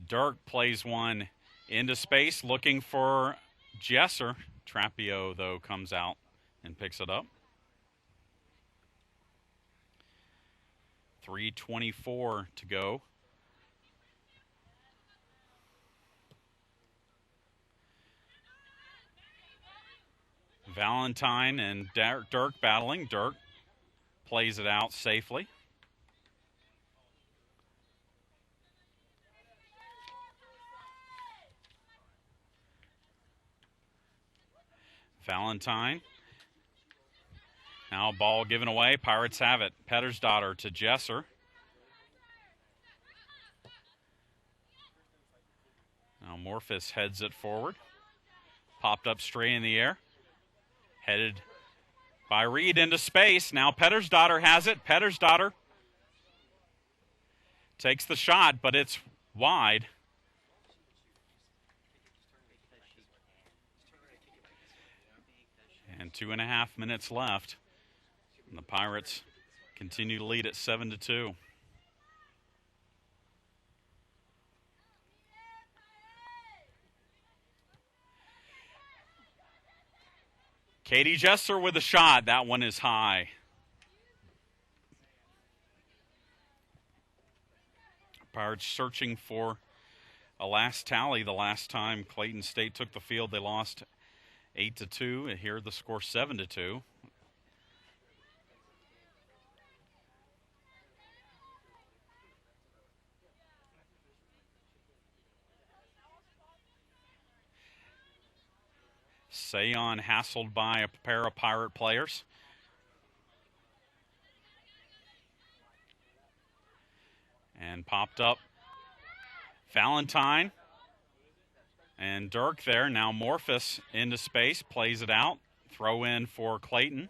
Dirk plays one into space looking for Jesser. Trapio, though, comes out and picks it up. 3:24 to go. Valentine and Dirk battling. Dirk plays it out safely. Valentine. Now ball given away. Pirates have it. Petter's daughter to Jesser. Now Morphus heads it forward. Popped up straight in the air. Headed by Reed into space. Now Petter's daughter has it. Petter's daughter takes the shot, but it's wide. And 2.5 minutes left. And the Pirates continue to lead at 7-2. Katie Jesser with a shot. That one is high. Pirates searching for a last tally. The last time Clayton State took the field, they lost 8-2. Here the score 7-2. Sayon hassled by a pair of Pirate players. And popped up Valentine and Dirk there. Now Morphus into space, plays it out. Throw in for Clayton.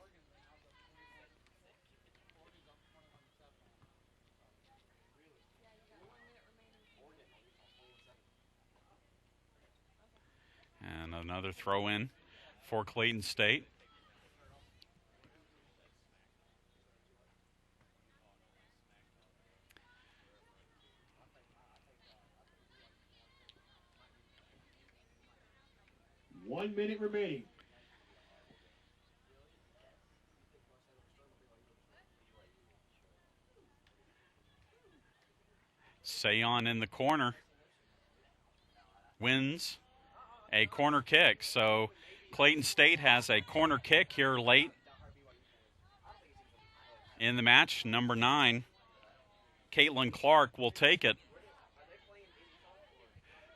And another throw in for Clayton State. One minute remaining. Sayon in the corner wins a corner kick. So Clayton State has a corner kick here late in the match. Number 9, Caitlin Clark will take it.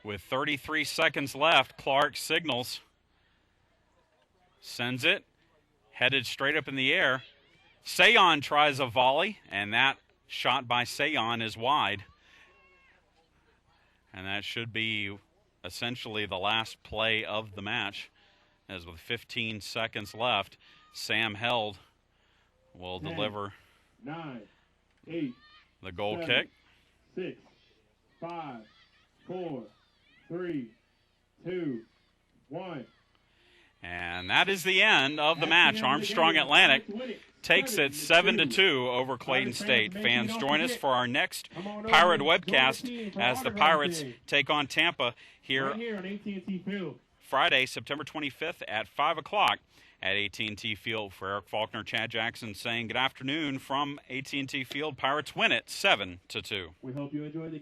With 33 seconds left, Clark signals, sends it, headed straight up in the air. Sayon tries a volley, and that shot by Sayon is wide. And that should be essentially the last play of the match, as with 15 seconds left, Sam Held will 10, deliver 9, 8, the goal 7, kick. 6, 5, 4, 3, 2, 1. And that is the end of the match. Armstrong Atlantic takes it 7-2 over Clayton State. Fans, join us for our next Pirate webcast as the Pirates take on Tampa here Friday, September 25th at 5 o'clock at AT&T Field. For Eric Faulkner, Chad Jackson saying good afternoon from AT&T Field. Pirates win it 7-2. We hope you enjoy the